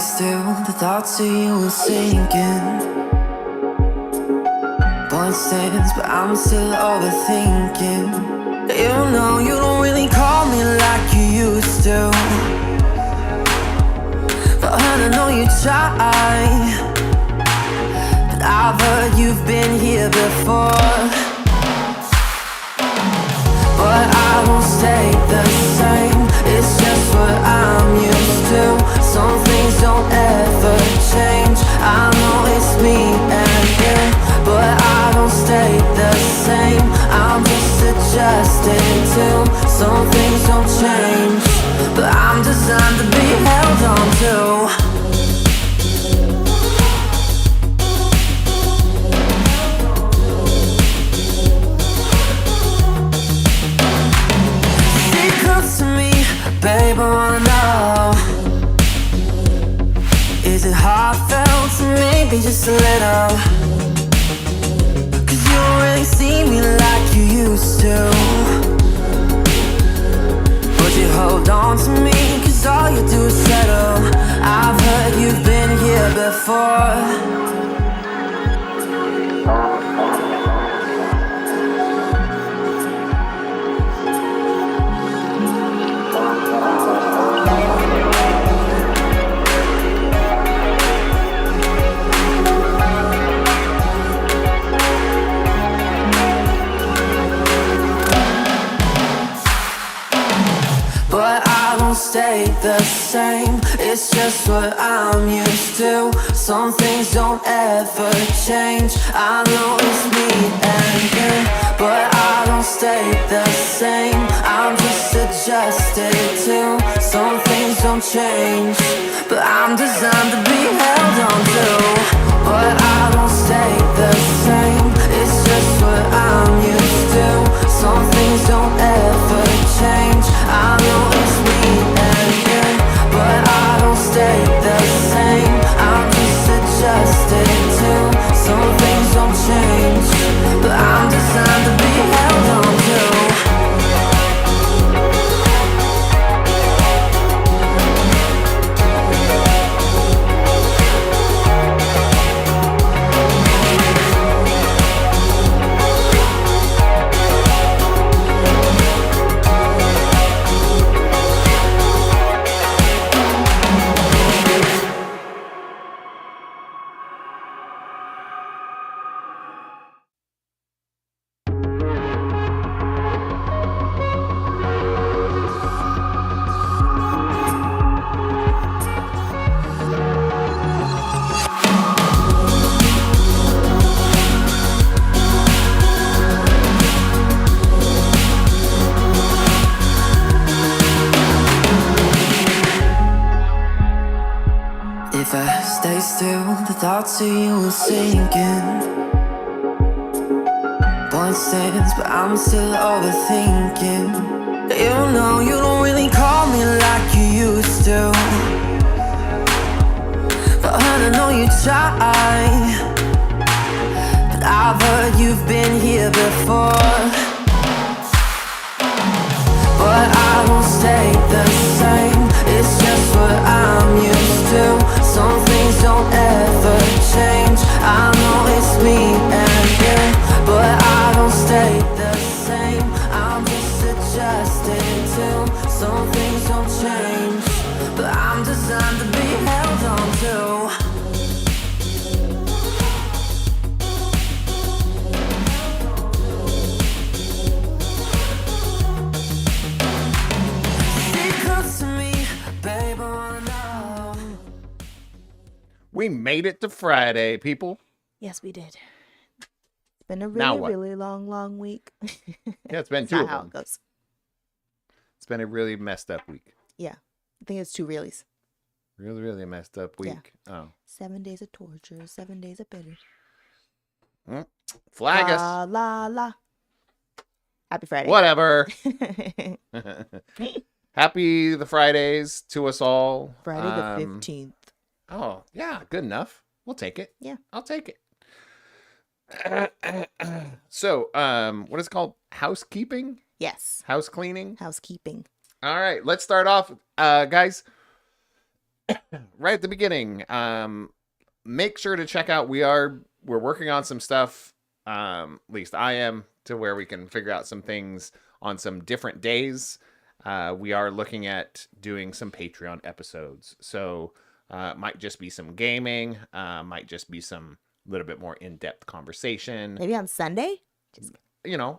stay still, the thoughts of you are sinking. Point stands, but I'm still overthinking. You know you don't really call me like you used to, but I know you try. But I've heard you've been here before. But I won't stay the same, it's just what I'm used to. Some things don't ever change, I know it's me and you. But I don't stay the same, I'm just adjusting to. Some things don't change, but I'm designed to be held on to. Babe, I wanna know, is it heartfelt or maybe just a little? Cause you don't really see me like you used to, but you hold on to me cause all you do is settle. I've heard you've been here before. Stay the same, it's just what I'm used to. Some things don't ever change, I know it's me and you. But I don't stay the same, I'm just adjusted to. Some things don't change, but I'm designed to be held on to. But I don't stay the same, it's just what I'm used to. Some things don't ever change, I know it's me and you. But I don't stay the same, I'm just adjusted to. Some things don't change, but I'm designed to be held on to. If I stay still, the thoughts of you are sinking. Point stands, but I'm still overthinking. You know you don't really call me like you used to, but I know you try. But I've heard you've been here before. But I won't stay the same, it's just what I'm used to. Some things don't ever change, I know it's me and you. But I don't stay the same, I'm just adjusting to. Some things don't change, but I'm designed to be held on to. We made it to Friday, people. Yes, we did. It's been a really long week. Yeah, it's been That's two not of how them. it goes. It's been a really messed up week. Yeah, I think it's 2 reallys. Really messed up week. Yeah. Oh. 7 days of torture, 7 days of bitter. Flag us. La la la. Happy Friday. Whatever. Happy the Fridays to us all. Friday the 15th. Oh, yeah, good enough. We'll take it. Yeah. I'll take it. So, what is it called? Housekeeping? Yes. House cleaning? Housekeeping. All right, let's start off, guys. right at the beginning, make sure to check out. We're working on some stuff. At least I am, to where we can figure out some things on some different days. We are looking at doing some Patreon episodes, so might just be some gaming, might just be some little bit more in-depth conversation. Maybe on Sunday.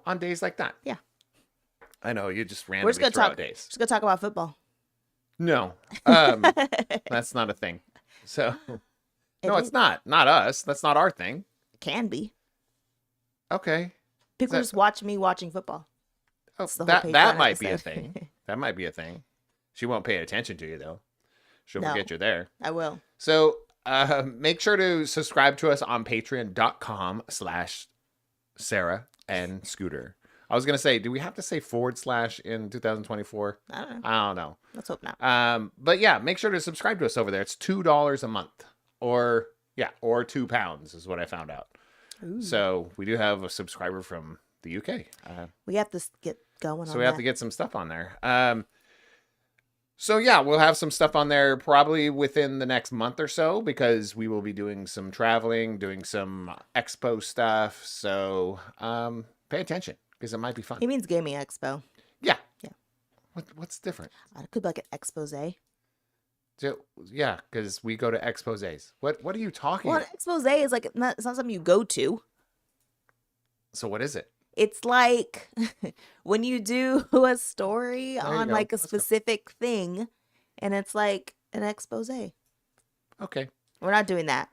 On days like that. Yeah. I know you just We're randomly just gonna throw talk. out days. Just gonna talk about football. No, that's not a thing. So It no, is. it's not. Not us. That's not our thing. It can be. Okay. People just watch me watching football. Oh, It's the whole that Patreon might be a episode. thing. That might be a thing. She won't pay attention to you though. She'll No. forget you're there. I will. So make sure to subscribe to us on patreon.com/Sarah and Scooter. I was gonna say, do we have to say / in 2024? I don't know. I don't know. Let's hope not. But yeah, make sure to subscribe to us over there. It's $2 a month, or £2 is what I found out. Ooh. So we do have a subscriber from the UK. We have to get going So on we have that. to get some stuff on there. So yeah, we'll have some stuff on there probably within the next month or so, because we will be doing some traveling, doing some expo stuff. So pay attention, because it might be fun. He means gaming expo. Yeah. Yeah. What's different? It could be like an expose. So, yeah, because we go to exposés. What are you talking Well, an about? expose is like it's not something you go to. So what is it? It's like when you do a story you on go. like a Let's go. specific thing, and it's like an expose. Okay. We're not doing that.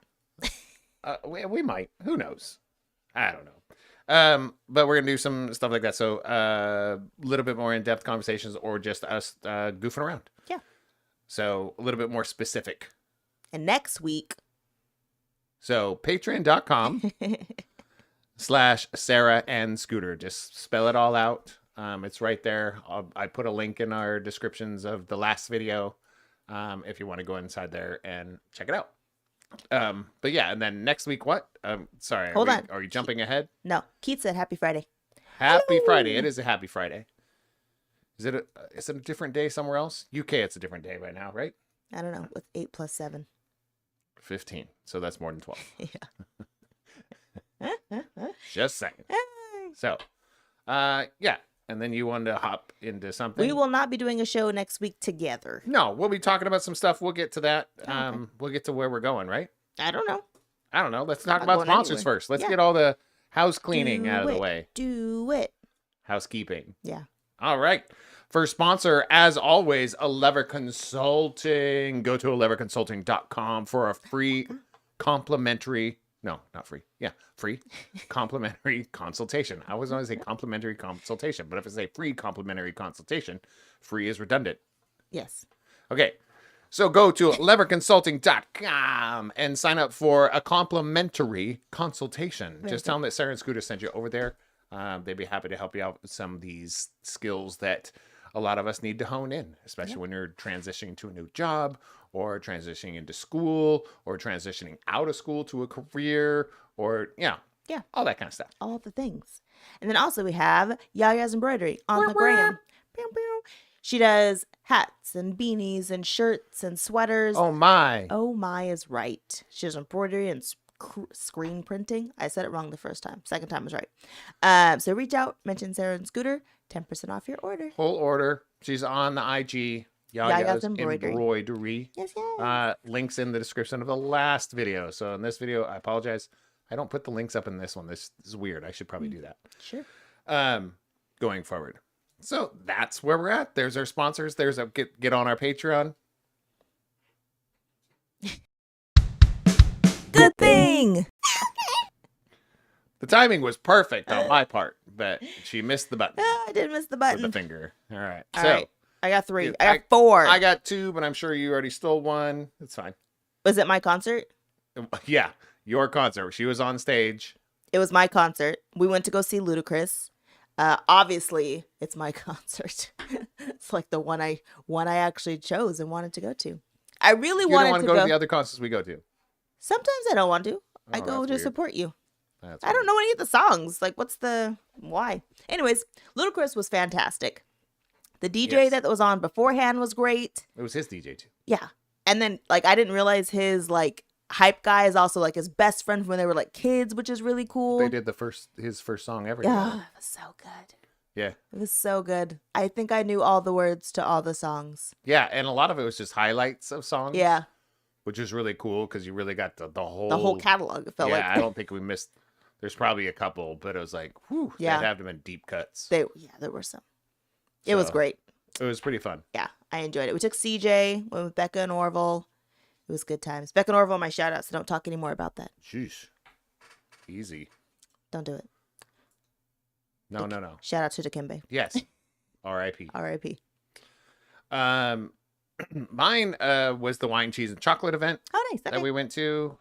We might. Who knows? I don't know. But we're gonna do some stuff like that. So a little bit more in-depth conversations, or just us goofing around. Yeah. So a little bit more specific. And next week, So patreon.com/Sarah and Scooter. Just spell it all out. It's right there. I put a link in our descriptions of the last video, if you want to go inside there and check it out. But yeah, and then next week, what? Sorry. Hold on. Are you jumping ahead? no, Keith said Happy Friday. Happy Friday. It is a happy Friday. Is it a different day somewhere else? UK, it's a different day right now, right? I don't know, with 8 + 7. 15. So that's more than 12. Yeah. Just saying. So, yeah. And then you wanted to hop into something. We will not be doing a show next week together. No, we'll be talking about some stuff. We'll get to that. Okay. We'll get to where we're going, right? I don't know. I don't know. Let's talk Not about going sponsors anywhere. first. Let's Yeah. get all the house cleaning Do out of the it. way. Do it. Housekeeping. Yeah. All right. First sponsor, as always, Lever Consulting. Go to leverconsulting.com for a free complimentary. No, not free. Yeah, free complimentary consultation. I always want to say complimentary consultation, but if I say free complimentary consultation, free is redundant. Yes. Okay. So go to leverconsulting.com and sign up for a complimentary consultation. Very Just tell them that Sarah and Scooter sent you over there. They'd be happy to help you out with some of these skills that a lot of us need to hone in, especially when you're transitioning to a new job, or transitioning into school, or transitioning out of school to a career, or Yeah. all that kind of stuff. All the things. And then also we have Yaya's Embroidery on the gram. Pew, pew. She does hats and beanies and shirts and sweaters. Oh my. Oh my is right. She does embroidery and screen printing. I said it wrong the first time. Second time was right. So reach out, mention Sarah and Scooter, 10% off your order. Whole order. She's on the IG. Yaya's Embroidery. Yes, yes. Links in the description of the last video. So in this video, I apologize. I don't put the links up in this one. This is weird. I should probably do that. Sure. Going forward. So that's where we're at. There's our sponsors. There's a get on our Patreon. Good thing. The timing was perfect on my part, but she missed the button I did miss the with button. the finger. All right. All So right. I got 3. Dude, I got 4. I got 2, but I'm sure you already stole one. It's fine. Was it my concert? Yeah. Your concert. She was on stage. It was my concert. We went to go see Ludacris. Obviously, it's my concert. It's like the one I actually chose and wanted to go to. I really You wanted don't want to to go go. to the other concerts we go to. Sometimes I don't want to. I Oh, go that's to weird. support you. That's I don't weird. know any of the songs. Like, what's the why? Anyways, Ludacris was fantastic. The DJ Yes. that was on beforehand was great. It was his DJ too. Yeah. And then like I didn't realize his like hype guy is also like his best friend from when they were like kids, which is really cool. They did his first song ever. Yeah, it was so good. Yeah. It was so good. I think I knew all the words to all the songs. Yeah, and a lot of it was just highlights of songs. Yeah. Which is really cool because you really got the whole catalog. It felt like. I don't think we missed. There's probably a couple, but it was like, whew, Yeah. they'd have to been deep cuts. There were some. It was great. It was pretty fun. Yeah, I enjoyed it. We took CJ, went with Becca and Orville. It was good times. Becca and Orville, my shout out, so don't talk anymore about that. Sheesh. Easy. Don't do it. No. Shout out to Dikembe. Yes. R.I.P. R.I.P. Mine was the wine, cheese, and chocolate event Oh, nice. Okay. that we went to.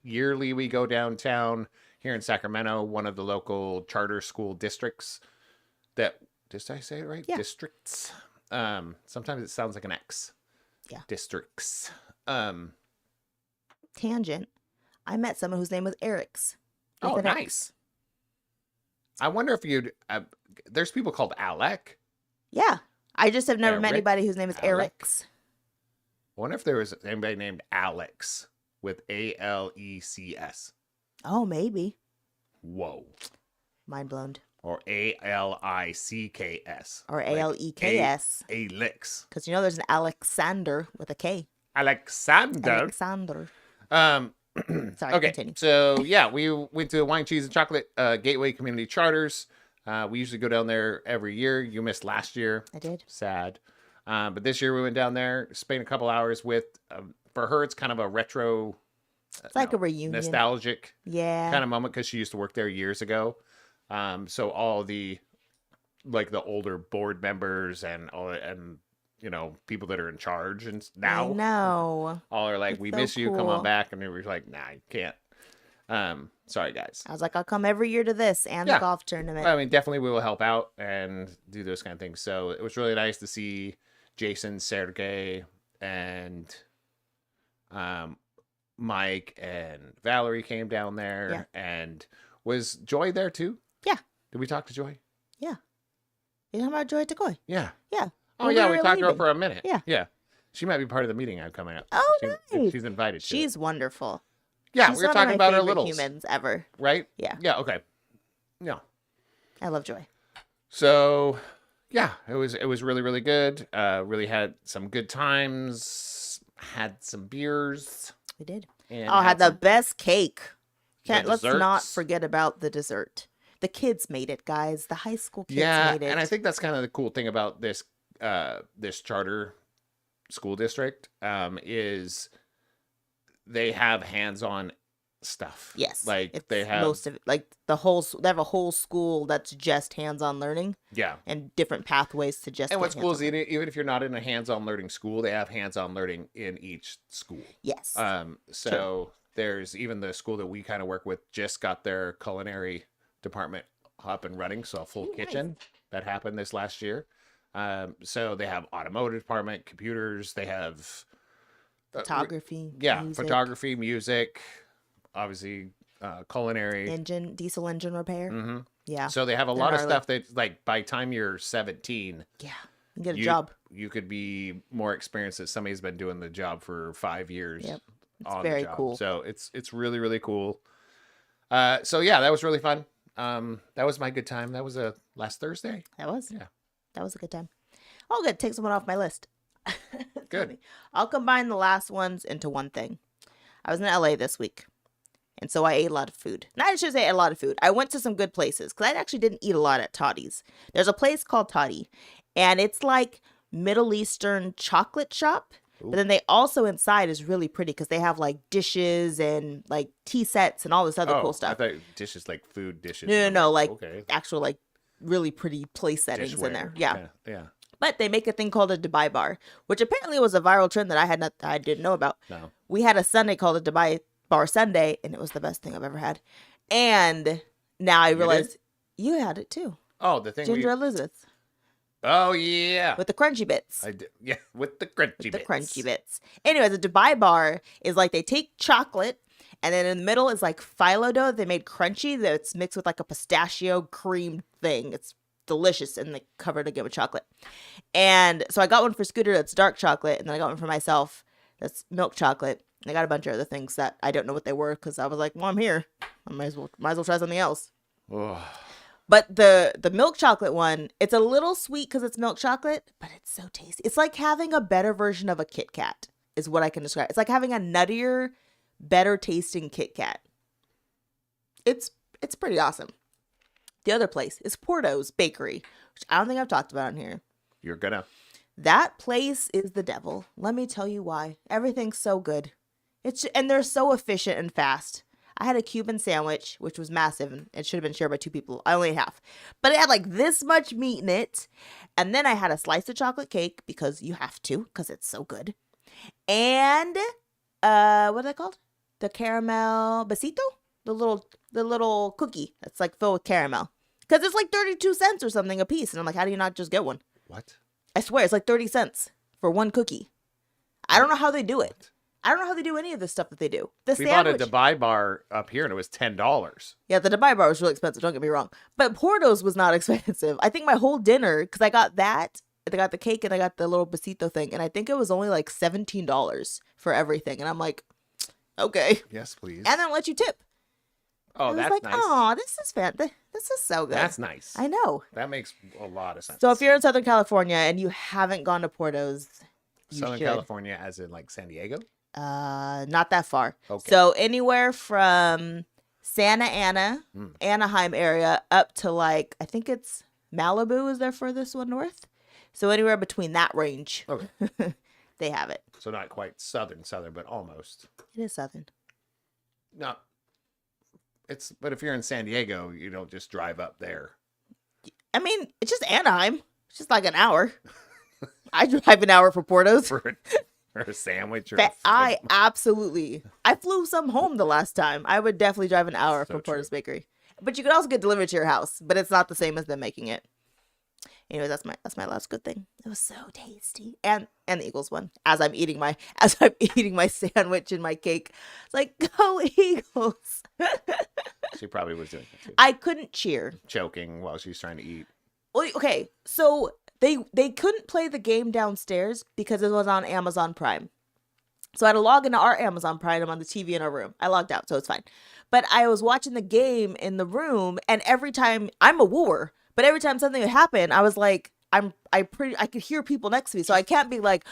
Yearly, we go downtown here in Sacramento, one of the local charter school districts. Did I say it right? Yeah. Districts. Sometimes it sounds like an X. Yeah. Districts. Tangent. I met someone whose name was Eric's. Oh, With an X. nice. I wonder if you'd. There's people called Alec. Yeah. I just have never met Eric? anybody whose name is Alec? Eric's. I wonder if there was anybody named Alex with Alecs. Oh, maybe. Whoa. Mind blown. Or Alicks. Or Aleks. Alex. Because you know there's an Alexander with a K. Alexander. Alexander. Um. Sorry, Okay. continue. So yeah, we went to Wine, Cheese, and Chocolate Gateway Community Charters. We usually go down there every year. You missed last year. I did. Sad. But this year we went down there, spent a couple hours with. For her, it's kind of a retro. It's like a reunion. Nostalgic Yeah. kind of moment because she used to work there years ago. So all the the older board members and people that are in charge and now I know. all are like, It's we so miss you, come cool. on back, and they were like, nah, you can't. Sorry guys. I was like, I'll come every year to this and Yeah. the golf tournament. I mean, definitely we will help out and do those kind of things. So it was really nice to see Jason, Sergey, and Mike and Valerie came down there. And was Joy there too? Yeah. Did we talk to Joy? Yeah. You talking about Joy Takoi? Yeah. Yeah. Oh When yeah, we we were talked to her leaving. for a minute. Yeah. Yeah. She might be part of the meeting I'm coming up. Oh, nice. She's invited to. She's wonderful. Yeah, She's we were one of talking my about our favorite littles, humans ever. right? Yeah. Yeah. Okay. Yeah. I love Joy. So, yeah, it was really really good. Really had some good times. Had some beers. We did. And Oh, had the some- best cake. Let's not desserts. forget about the dessert. The kids made it, guys. The high school kids yeah, made it. and I think that's kind of the cool thing about this this charter school district is they have hands-on stuff. yes, like it's they have most of it. Like they have a whole school that's just hands-on learning yeah. and different pathways to just. And get what's cool is hands-on. even if you're not in a hands-on learning school, they have hands-on learning in each school. Yes. So there's even the school that we kind of work with just got their culinary department up and running, so a full Nice. kitchen that happened this last year. So they have automotive department, computers, they have Photography. music, photography, music, obviously culinary. diesel engine repair. hmm Yeah. So they have a They're lot of gnarly. stuff that like by the time you're 17, Yeah. You get a you, job. you could be more experienced that somebody's been doing the job for 5 years. Yep. It's on very the job. cool. So it's really really cool. So yeah, that was really fun. That was my good time. That was last Thursday. That was. Yeah. That was a good time. Oh, good. Take someone off my list. It's Good. funny. I'll combine the last ones into one thing. I was in LA this week. And so I ate a lot of food. Not I should say I ate a lot of food. I went to some good places because I actually didn't eat a lot at Toddy's. There's a place called Toddy, and it's like Middle Eastern chocolate shop. But then they also inside is really pretty because they have like dishes and like tea sets and all this other cool stuff. I thought dishes like food dishes. No, like okay. actual like really pretty place settings in there. Dishware. Yeah. Yeah. But they make a thing called a Dubai bar, which apparently was a viral trend that I didn't know about. No. We had a Sunday called a Dubai bar Sunday, and it was the best thing I've ever had. And now I realize you had it too. Oh, the thing. Ginger Elizabeth Oh yeah. with the crunchy bits. I did. Yeah, with the crunchy The bits. crunchy bits. Anyways, a Dubai bar is like they take chocolate, and then in the middle is like phyllo dough they made crunchy that's mixed with like a pistachio cream thing. It's delicious, and they covered again with chocolate. And so I got one for Scooter that's dark chocolate, and then I got one for myself That's milk chocolate. I got a bunch of other things that I don't know what they were because I was like, well, I'm here. I might as well try something else. Ugh. But the milk chocolate one, it's a little sweet because it's milk chocolate, but it's so tasty. It's like having a better version of a Kit Kat is what I can describe. It's like having a nuttier, better tasting Kit Kat. It's pretty awesome. The other place is Porto's Bakery, which I don't think I've talked about in here. You're gonna. That place is the devil. Let me tell you why. Everything's so good. And they're so efficient and fast. I had a Cuban sandwich, which was massive, and it should have been shared by 2 people. I only ate half. But it had like this much meat in it. And then I had a slice of chocolate cake, because you have to, because it's so good. And, what are they called? The caramel besito? The little cookie that's like filled with caramel. Because it's like 32 cents or something a piece. And I'm like, how do you not just get one? What? I swear, it's like 30 cents for one cookie. I don't know how they do it. I don't know how they do any of this stuff that they do. We bought a Dubai bar up here and it was $10. Yeah, the Dubai bar was really expensive. Don't get me wrong. But Porto's was not expensive. I think my whole dinner, because I got that, I got the cake and I got the little besito thing. And I think it was only like $17 for everything. And I'm like, okay. Yes, please. And then let you tip. Oh, that's like, nice. Oh, this is fantastic. This is so good. That's nice. I know. That makes a lot of sense. So if you're in Southern California and you haven't gone to Porto's, you Southern should. California, as in like San Diego? Not that far. Okay. So anywhere from Santa Ana, Anaheim area up to like, I think it's Malibu is their furthest one north. So anywhere between that range, Okay. they have it. So not quite southern, but almost. It is southern. No. But if you're in San Diego, you don't just drive up there. I mean, it's just Anaheim. It's just like an hour. I drive an hour for Porto's. For a sandwich or I flew some home the last time. I would definitely drive an hour So from Porto's true. Bakery. But you could also get delivered to your house, but it's not the same as them making it. Anyways, that's my last good thing. It was so tasty. And the Eagles won. As I'm eating my sandwich and my cake. It's like, go Eagles. She probably was doing that too. I couldn't cheer. Choking while she's trying to eat. Well, okay, so they couldn't play the game downstairs because it was on Amazon Prime. So I had to log into our Amazon Prime. I'm on the TV in our room. I logged out, so it's fine. But I was watching the game in the room, and every time I'm a wooer, but every time something would happen, I was like, I could hear people next to me, so I can't be like,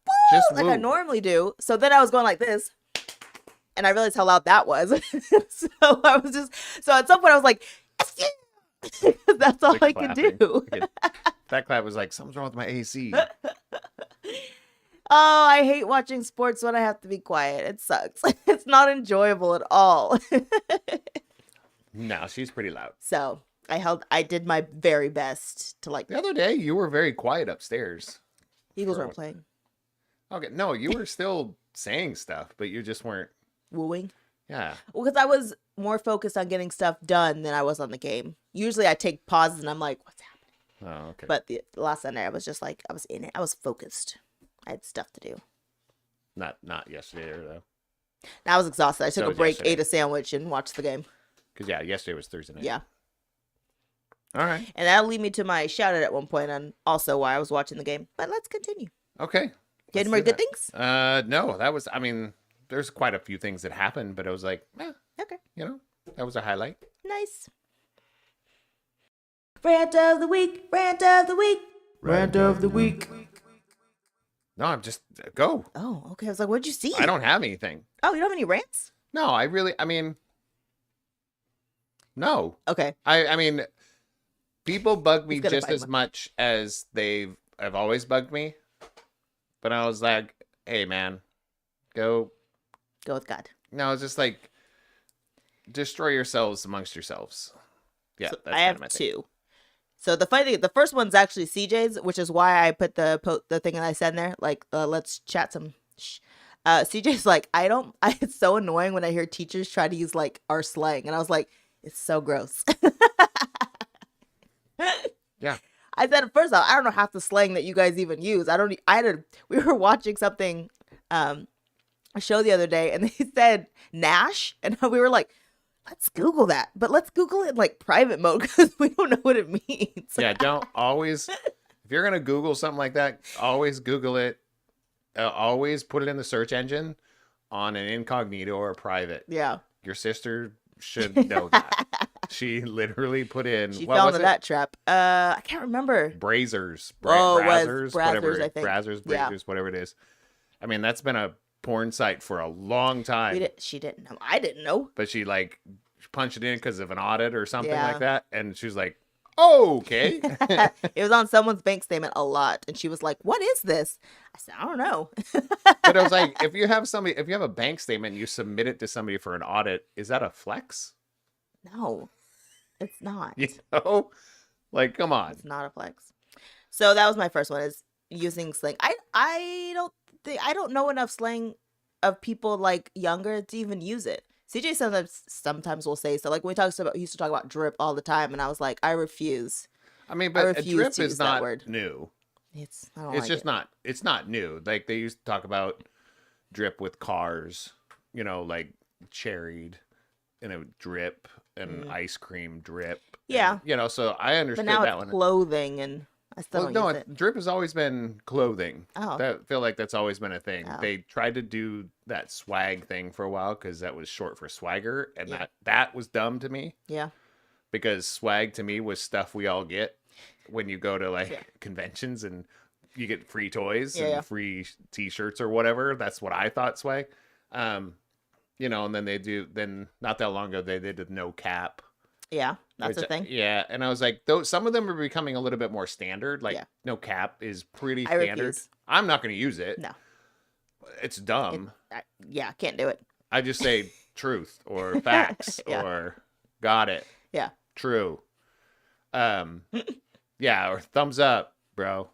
woo, Just like I woo. normally do. So then I was going like this, and I realized how loud that was. So at some point I was like, that's all Like I could clapping. do. That clap was like, something's wrong with my AC. Oh, I hate watching sports when I have to be quiet. It sucks. It's not enjoyable at all. No, she's pretty loud. So I did my very best to like. The other day, you were very quiet upstairs. Eagles weren't playing. Okay, no, you were still saying stuff, but you just weren't. Wooing. Yeah. Well, because I was more focused on getting stuff done than I was on the game. Usually I take pauses and I'm like, what's happening? Oh, okay. But the last Sunday I was just like, I was in it. I was focused. I had stuff to do. Not yesterday though. And I was exhausted. I took So a was break, yesterday. ate a sandwich, and watched the game. Because yeah, yesterday was Thursday night. Yeah. All right. And that'll lead me to my shout out at one point on also why I was watching the game. But let's continue. Okay. Do you have any Let's more do good that. things? No, that was. I mean, there's quite a few things that happened, but it was like, Okay. that was a highlight. Nice. Rant of the week. Rant of the week. Rant of the week. No, I'm just go. Oh, okay. I was like, what'd you see? I don't have anything. Oh, you don't have any rants? No, I mean, no. Okay. I mean, people bug me He's gonna just find as one. much as have always bugged me. But I was like, hey, man, go. Go with God. No, it's just like, destroy yourselves amongst yourselves. Yeah, So that's I kind have of my thing. two. So the funny thing, the first one's actually CJ's, which is why I put the thing that I said in there, like, let's chat some. CJ's like, it's so annoying when I hear teachers try to use like our slang, and I was like, it's so gross. Yeah. I said at first, I don't know half the slang that you guys even use. We were watching something, a show the other day, and they said Nash, and we were like, let's Google that, but let's Google it in like private mode because we don't know what it means. Yeah, don't always, if you're going to Google something like that, always Google it always put it in the search engine on an incognito or a private. Yeah. Your sister should know that. She literally put in. She what fell was into it? that trap. I can't remember. Brazzers. Oh, it was Brazzers, Brazzers, whatever. I think. Brazzers, Yeah. whatever it is. I mean, that's been a porn site for a long time. She didn't know. I didn't know. But she like punched it in because of an audit or something Yeah. like that. And she was like, oh, okay. It was on someone's bank statement a lot. And she was like, what is this? I said, I don't know. But I was like, if you have a bank statement, and you submit it to somebody for an audit, is that a flex? No, it's not. You know? Like, come on. It's not a flex. So that was my first one, is using slang. I don't know enough slang of people like younger to even use it. CJ sometimes will say so. Like when he used to talk about drip all the time, and I was like, I refuse. I mean, I but a refuse drip to use is that not word. new. I don't It's like just it. not. It's not new. Like they used to talk about drip with cars. You know, like cherried, and a drip and ice cream drip. Yeah. And, you know, so I But understood now that it's one. clothing, and I still Well, don't no, use it. drip has always been clothing. Oh. I feel like that's always been a thing. Oh. They tried to do that swag thing for a while because that was short for swagger, and Yeah. that was dumb to me Yeah. because swag to me was stuff we all get when you go to like Yeah. conventions and you get free toys Yeah, and yeah. free t-shirts or whatever. That's what I thought swag. You know, and then not that long ago they did the no cap. Yeah. That's Which, the thing. Yeah, and I was like, some of them are becoming a little bit more standard. Like, Yeah. no cap is pretty I standard. refuse. I'm not going to use it. No. It's dumb. Yeah. Can't do it. I just say truth or facts Yeah. or got it. Yeah. True. Yeah, or thumbs up, bro.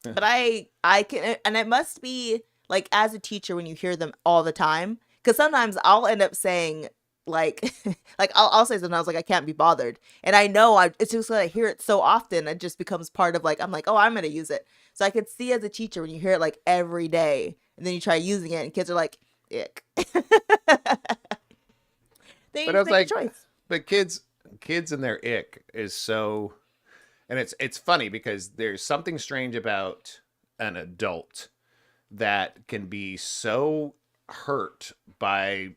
But I can, and it must be like as a teacher when you hear them all the time, because sometimes I'll end up saying like I'll say something, I was like, I can't be bothered, and I know it's just like I hear it so often, it just becomes part of like, I'm like, oh, I'm gonna use it. So I could see as a teacher when you hear it like every day, and then you try using it, and kids are like, ick. They But I was make a like, choice. but kids and their ick is so, and it's funny because there's something strange about an adult that can be so hurt by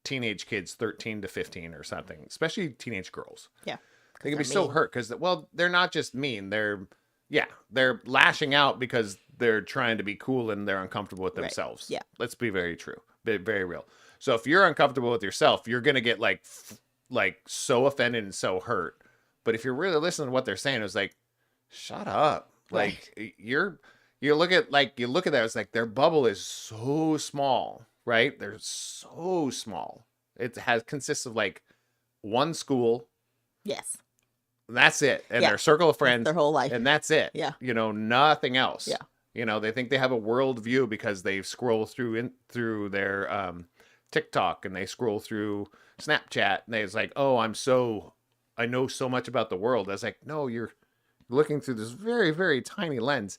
teenage kids 13 to 15 or something, especially teenage girls. Yeah. They can be they're so mean. hurt because, well, they're not just mean. They're lashing out because they're trying to be cool and they're uncomfortable with Right. themselves. Yeah. Let's be very true, very real. So if you're uncomfortable with yourself, you're gonna get like so offended and so hurt. But if you're really listening to what they're saying, it's like, shut up. Right. Like you look at that, it's like their bubble is so small, right? They're so small. It consists of like one school. Yes. That's it. And Yeah. their circle of friends. Their whole life. And that's it. Yeah. You know, nothing else. Yeah. You know, they think they have a world view because they scroll through their TikTok and they scroll through Snapchat and it's like, oh, I know so much about the world. I was like, no, you're looking through this very, very tiny lens.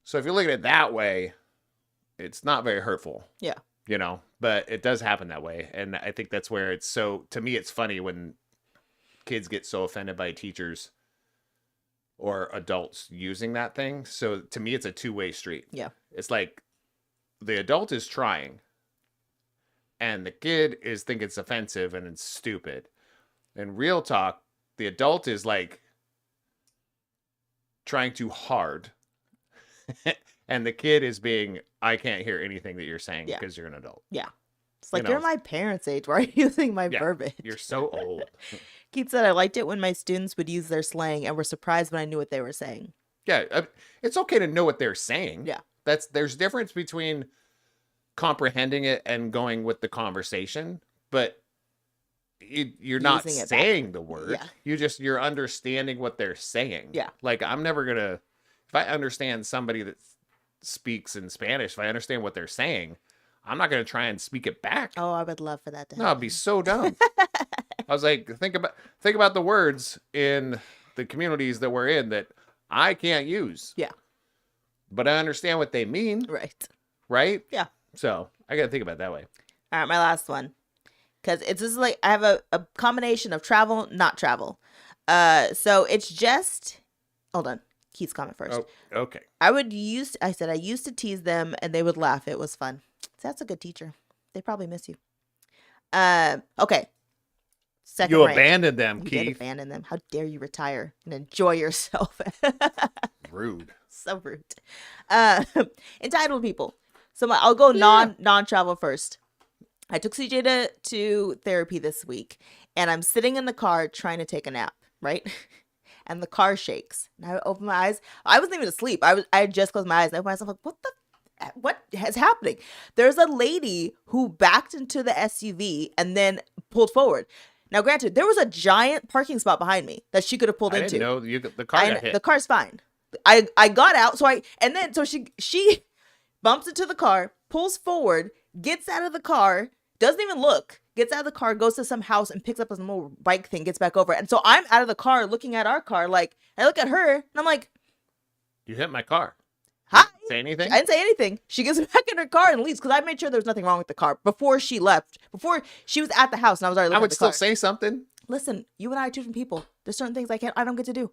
So if you look at it that way, it's not very hurtful. Yeah. You know, but it does happen that way. And I think that's where to me, it's funny when kids get so offended by teachers or adults using that thing. So to me, it's a two-way street. Yeah. It's like the adult is trying and the kid is thinking it's offensive and it's stupid. In real talk, the adult is like trying too hard. And the kid is being, I can't hear anything that you're saying Yeah. because you're an adult. Yeah. It's like, know. you're my parents' age. Why are you using my Yeah, verbiage? You're so old. Keith said, I liked it when my students would use their slang and were surprised when I knew what they were saying. Yeah, it's okay to know what they're saying. Yeah. There's difference between comprehending it and going with the conversation, but you're not Using it saying the word. Yeah. You're understanding what they're saying. Yeah. Like I'm never gonna, if I understand somebody that speaks in Spanish, if I understand what they're saying, I'm not gonna try and speak it back. Oh, I would love for that to happen. No, it'd be so dumb. I was like, think about the words in the communities that we're in that I can't use. Yeah. But I understand what they mean, Right. right? Yeah. So I gotta think about it that way. All right, my last one. Because it's just like I have a combination of travel, not travel. So it's just, hold on. He's comment first. Oh, okay. I said I used to tease them and they would laugh. It was fun. That's a good teacher. They probably miss you. Okay. Second You rant. abandoned them, You Keith. did abandon them. How dare you retire and enjoy yourself? Rude. So rude. Entitled people. So I'll go non-travel first. I took CJ to therapy this week, and I'm sitting in the car trying to take a nap, right? And the car shakes. And I open my eyes. I wasn't even asleep. I had just closed my eyes. And I opened myself like, what is happening? There's a lady who backed into the SUV and then pulled forward. Now, granted, there was a giant parking spot behind me that she could have pulled into. I didn't know the car got hit. The car's fine. I got out, so she bumps into the car, pulls forward, gets out of the car, doesn't even look, gets out of the car, goes to some house and picks up a little bike thing, gets back over. And so I'm out of the car looking at our car, like, I look at her and I'm like, You hit my car. hi. Say anything? I didn't say anything. She gets back in her car and leaves because I made sure there was nothing wrong with the car before she left. Before she was at the house and I was already looking I would at the still car. say something. Listen, you and I are two different people. There's certain things I don't get to do.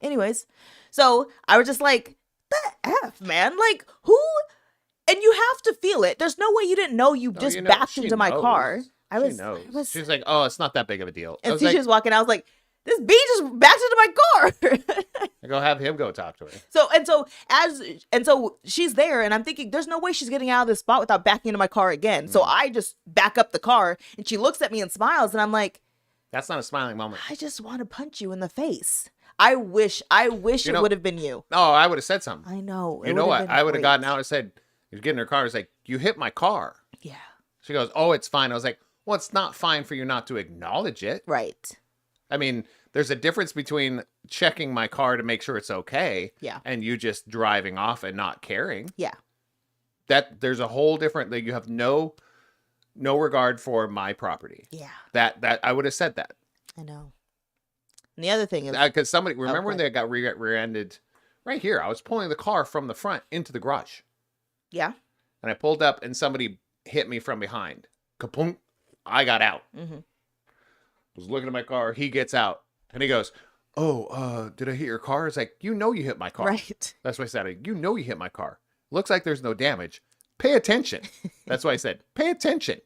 Anyways, so I was just like, the F, man? Like, who? And you have to feel it. There's no way you didn't know you just backed she into my knows. car. She knows. She was like, oh, it's not that big of a deal. And see, she was walking. I was like, this bee just backed into my car. I go have him go talk to her. So she's there, and I'm thinking, there's no way she's getting out of this spot without backing into my car again. So I just back up the car, and she looks at me and smiles, and I'm like, that's not a smiling moment. I just want to punch you in the face. I wish it would have been you. Oh, I would have said something. I know. You know what? I would have gotten out and said, you get in her car. It's like, you hit my car. Yeah. She goes, oh, it's fine. I was like, well, it's not fine for you not to acknowledge it. Right. I mean, there's a difference between checking my car to make sure it's okay. Yeah. And you just driving off and not caring. Yeah. That there's a whole different, like, you have no regard for my property. Yeah. That I would have said that. I know. And the other thing is, because somebody, remember when they got rear-ended right here? I was pulling the car from the front into the garage. yeah. And I pulled up and somebody hit me from behind. Kapoom. I got out. Mm-hmm. Was looking at my car. He gets out and he goes, oh, did I hit your car? It's like, you know you hit my car. Right. That's what I said. You know you hit my car. Looks like there's no damage. Pay attention. That's why I said, pay attention.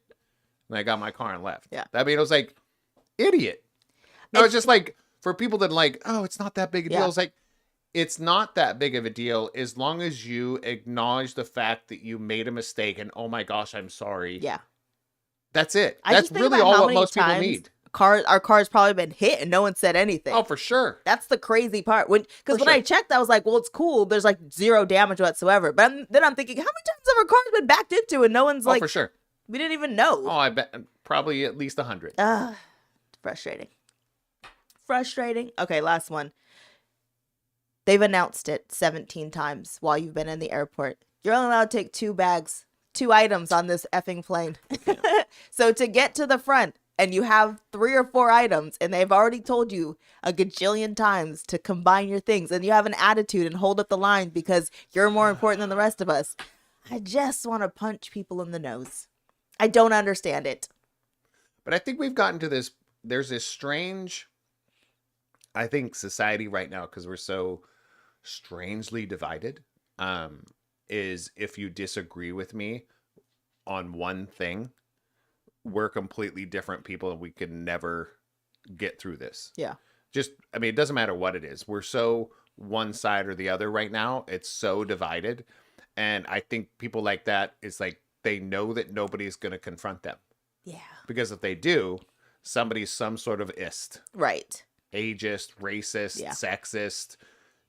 And I got my car and left. Yeah. I mean, it was like, idiot. No, it's just like, for people that like, oh, it's not that big a deal. Yeah. It's like, it's not that big of a deal as long as you acknowledge the fact that you made a mistake and, oh my gosh, I'm sorry. Yeah. That's it. I That's just think really about all how what many most people times need. Our car's probably been hit and no one said anything. Oh, for sure. That's the crazy part. Because when sure. I checked, I was like, well, it's cool. There's like zero damage whatsoever. But then I'm thinking, how many times have our cars been backed into and no one's Oh, like, for sure. we didn't even know. Oh, I bet probably at least 100. Frustrating. Okay, last one. They've announced it 17 times while you've been in the airport. You're only allowed to take 2 items on this effing plane. So to get to the front and you have 3 or 4 items and they've already told you a gajillion times to combine your things and you have an attitude and hold up the line because you're more important than the rest of us. I just want to punch people in the nose. I don't understand it. But I think we've gotten to this. There's this strange, I think, society right now, because we're so strangely divided, is if you disagree with me on one thing, we're completely different people and we can never get through this. Yeah. I mean, it doesn't matter what it is. We're so one side or the other right now. It's so divided. And I think people like that is like, they know that nobody's going to confront them. Yeah. Because if they do, somebody's some sort of ist. Right. Ageist, racist, Yeah. sexist,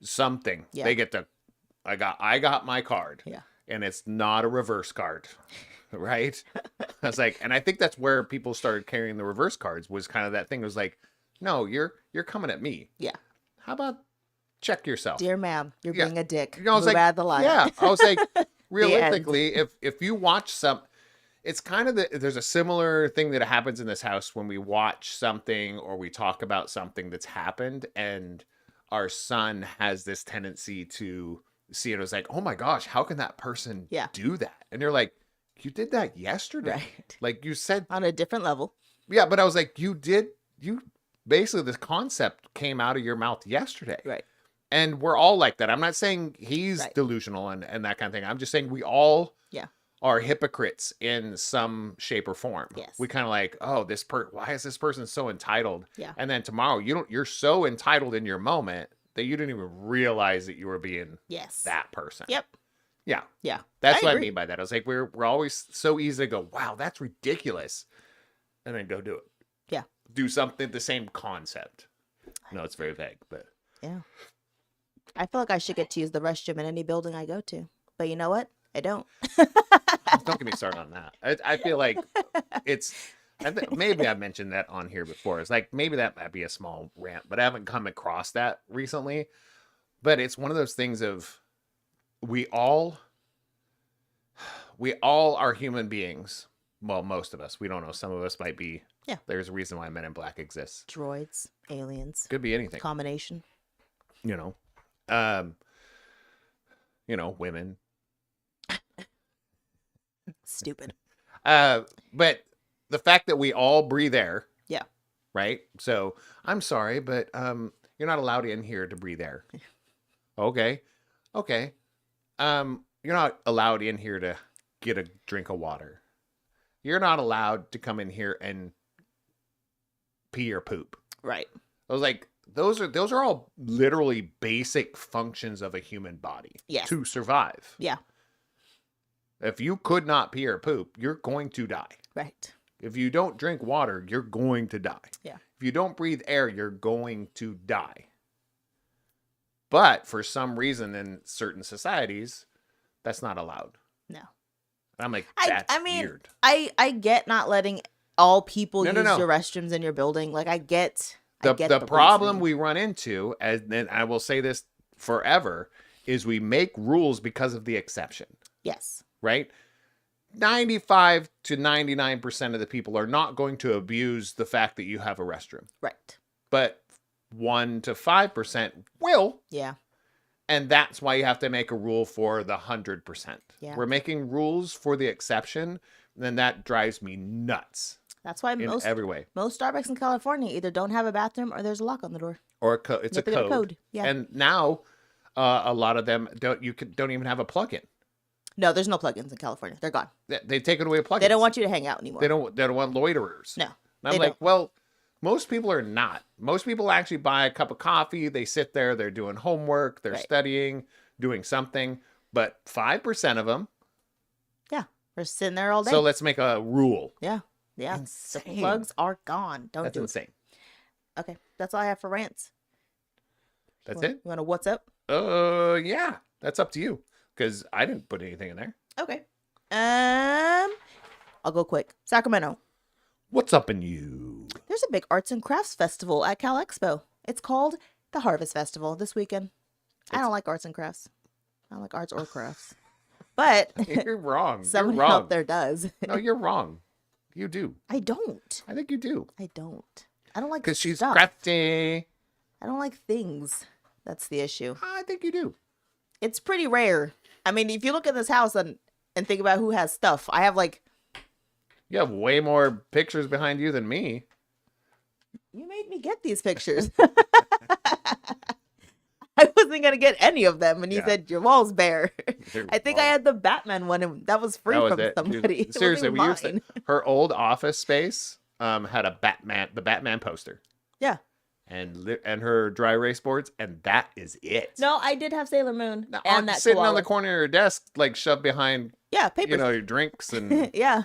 something. Yeah. They get to, I got my card. Yeah. And it's not a reverse card. Right? I was like, and I think that's where people started carrying the reverse cards, was kind of that thing. It was like, no, you're coming at me. Yeah. How about check yourself? Dear ma'am, you're Yeah. being a dick. You know, I was Move like, out of the line. yeah. I was like, end. realistically, if you watch it's kind of there's a similar thing that happens in this house when we watch something or we talk about something that's happened, and our son has this tendency to see it as like, oh my gosh, how can that person Yeah. do that? And you're like, you did that yesterday. Right. Like you said, On a different level. yeah, but I was like, you basically, this concept came out of your mouth yesterday. Right. And we're all like that. I'm not saying he's Right. delusional and that kind of thing. I'm just saying we all Yeah. are hypocrites in some shape or form. Yes. We kind of like, oh, why is this person so entitled? Yeah. And then tomorrow you're so entitled in your moment that you didn't even realize that you were being Yes. that person. Yep. Yeah. Yeah. That's what I agree. mean by that. I was like, we're always so easy to go, wow, that's ridiculous. And then go do it. Yeah. Do something, the same concept. No, it's very vague, but Yeah. I feel like I should get to use the restroom in any building I go to. But you know what? I don't. don't get me started on that. I feel like it's, maybe I've mentioned that on here before. It's like, maybe that might be a small rant, but I haven't come across that recently. But it's one of those things of, we all are human beings. Well, most of us. We don't know. Some of us might be. Yeah. There's a reason why Men in Black exists. Droids, aliens, Could be anything. combination. You know. Women. Stupid. But the fact that we all breathe air. Yeah. Right? So, I'm sorry, but you're not allowed in here to breathe air. Okay. You're not allowed in here to get a drink of water. You're not allowed to come in here and pee or poop. Right. I was like, those are all literally basic functions of a human body. Yes. To survive. Yeah. If you could not pee or poop, you're going to die. Right. If you don't drink water, you're going to die. Yeah. If you don't breathe air, you're going to die. But for some reason in certain societies, that's not allowed. No. And I'm like, that's weird. I get not letting all people use No. your restrooms in your building. Like I get The problem we run into, and I will say this forever, is we make rules because of the exception. Yes. Right? 95 to 99% of the people are not going to abuse the fact that you have a restroom. Right. But 1 to 5% will. Yeah. And that's why you have to make a rule for the 100%. Yeah. We're making rules for the exception, and that drives me nuts. That's why In every way. most Starbucks in California either don't have a bathroom or there's a lock on the door. Or it's a They got code. Yeah. And now a lot of them don't even have a plug-in. No, there's no plugins in California. They're gone. They've taken away plugins. They don't want you to hang out anymore. They don't want loiterers. No. And I'm they like, don't. well, most people are not. Most people actually buy a cup of coffee. They sit there. They're doing homework. They're Right. studying, doing something. But 5% of them. Yeah. They're sitting there all day. So let's make a rule. Yeah. Yeah. Insane. The plugs are gone. Don't That's do insane. it. Okay. That's all I have for rants. That's You it? want to what's up? Yeah. That's up to you. Because I didn't put anything in there. Okay. I'll go quick. Sacramento. What's up in you? There's a big arts and crafts festival at Cal Expo. It's called the Harvest Festival this weekend. I don't like arts and crafts. I don't like arts or crafts. But You're wrong. someone You're wrong. out there does. No, you're wrong. You do. I don't. I think you do. I don't. I don't like Because she's stuff. crafty. I don't like things. That's the issue. I think you do. It's pretty rare. I mean, if you look at this house and think about who has stuff, I have like. You have way more pictures behind you than me. You made me get these pictures. I wasn't gonna get any of them, and you Yeah. said your wall's bare. They're I think I had the Batman one, and that was free That was from it. somebody. It wasn't Seriously, even we used mine. her old office space had a the Batman poster, Yeah. and her dry erase boards, and that is it. No, I did have Sailor Moon Now, and that sitting on koala. the corner of your desk, like shoved behind, Yeah, papers. your drinks and Yeah.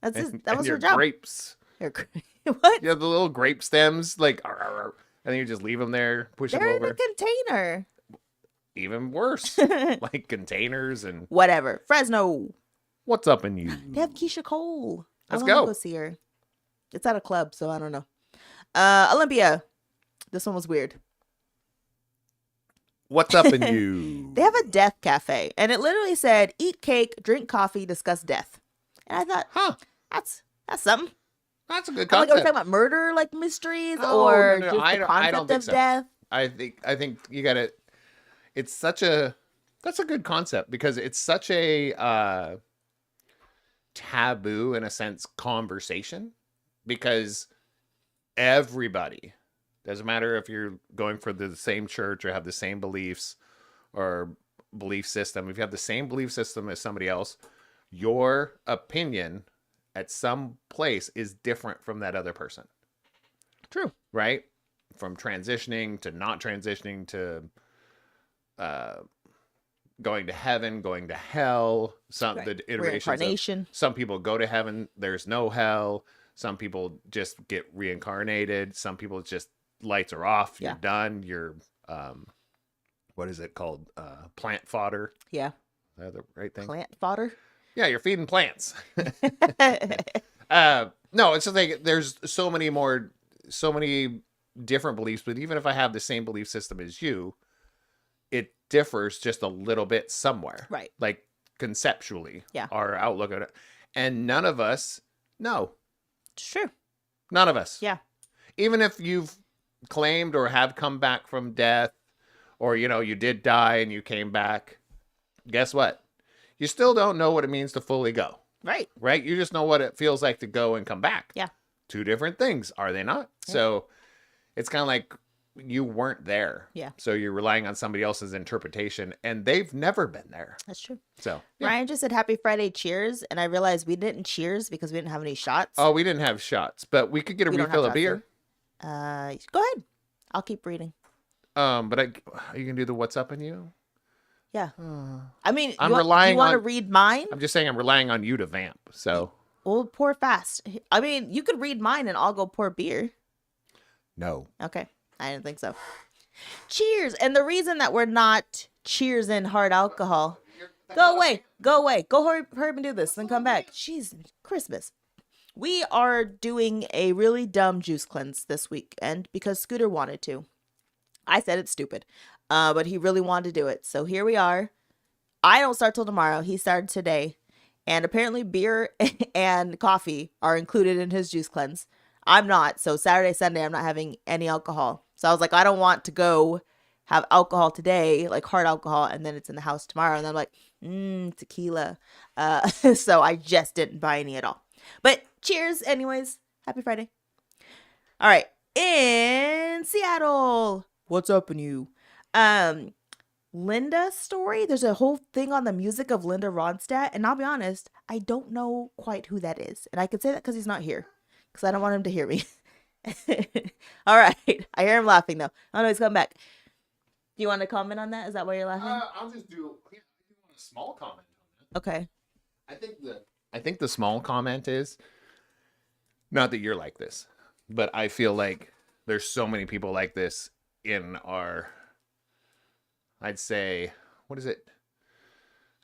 That and was your her job. grapes. What? You have the little grape stems, like, and then you just leave them there, push them They're in over. a container. Even worse, like containers and Whatever. Fresno. what's up in you? They have Keisha Cole. Let's I go. want to go see her. It's at a club, so I don't know. Olympia. This one was weird. What's up in you? They have a death cafe, and it literally said, "Eat cake, drink coffee, discuss death." And I thought, Huh? that's something. That's a good Like, are we concept. talking about murder, like mysteries, Oh, or no, just the I concept don't think of so. death? I think you got to. It's such a. That's a good concept because it's such a taboo in a sense conversation because everybody Doesn't matter if you're going for the same church or have the same beliefs or belief system. If you have the same belief system as somebody else, your opinion at some place is different from that other person. True. Right? From transitioning to not transitioning to going to heaven, going to hell. Some Right. the iterations Reincarnation. of some people go to heaven, there's no hell. Some people just get reincarnated. Some people just lights are off, you're Yeah. done. You're what is it called? Plant fodder. Yeah. Is that the right thing? Plant fodder. Yeah, you're feeding plants. No, it's just like there's so many different beliefs, but even if I have the same belief system as you, it differs just a little bit somewhere. Right. Like conceptually. Yeah. Our outlook on it. And none of us know. It's true. None of us. Yeah. Even if you've claimed or have come back from death, or you did die and you came back, guess what? You still don't know what it means to fully go. Right. Right? You just know what it feels like to go and come back. Yeah. Two different things, are they not? Yeah. So it's kind of like you weren't there. Yeah. So you're relying on somebody else's interpretation, and they've never been there. That's true. So yeah. Ryan just said happy Friday cheers, and I realized we didn't cheers because we didn't have any shots. Oh, we didn't have shots, but we could get a We don't refill have of beer. Go ahead. I'll keep reading. But you can do the what's up in you. Yeah. I mean, I'm you relying want to on- read mine? I'm just saying I'm relying on you to vamp. So We'll pour fast. I mean, you could read mine and I'll go pour beer. no. Okay. I didn't think so. Cheers. And the reason that we're not cheers in hard alcohol. Go away. Go away. Go hurry and do this and come back. Jeez, Christmas. We are doing a really dumb juice cleanse this week. And because Scooter wanted to. I said it's stupid. But he really wanted to do it. So here we are. I don't start till tomorrow. He started today. And apparently beer and coffee are included in his juice cleanse. I'm not. So Saturday, Sunday, I'm not having any alcohol. So I was like, I don't want to go have alcohol today, like hard alcohol, and then it's in the house tomorrow. And I'm like, tequila. So I just didn't buy any at all. But cheers anyways. Happy Friday. All right. In Seattle. What's up in you? Linda's story. There's a whole thing on the music of Linda Ronstadt. And I'll be honest, I don't know quite who that is. And I can say that because he's not here. Because I don't want him to hear me. All right. I hear him laughing though. Oh no, he's coming back. Do you want to comment on that? Is that why you're laughing? I'll just do a small comment on that. Okay. I think the small comment is not that you're like this, but I feel like there's so many people like this in our, I'd say, what is it?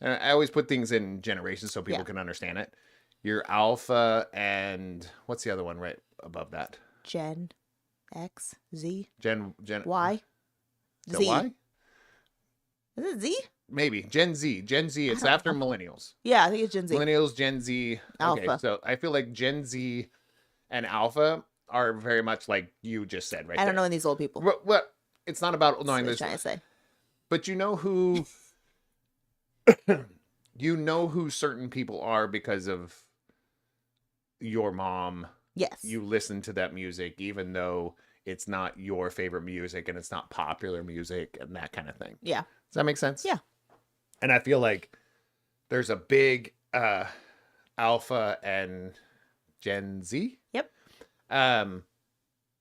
I always put things in generations so people can understand it. Your alpha and what's the other one right above that? Gen X, Z, Gen Y, is Z. it Y? Is it Z? Maybe Gen Z. It's after millennials. Yeah, I think it's Gen Z. Millennials, Gen Z. Okay, Alpha. so I feel like Gen Z and Alpha are very much like you just said right I don't there. know these old people. What? It's not about knowing That's this, what I'm trying to say. but you know who you know who certain people are because of your mom. Yes. You listen to that music even though it's not your favorite music and it's not popular music and that kind of thing. Yeah. Does that make sense? Yeah. And I feel like there's a big Alpha and Gen Z Yep.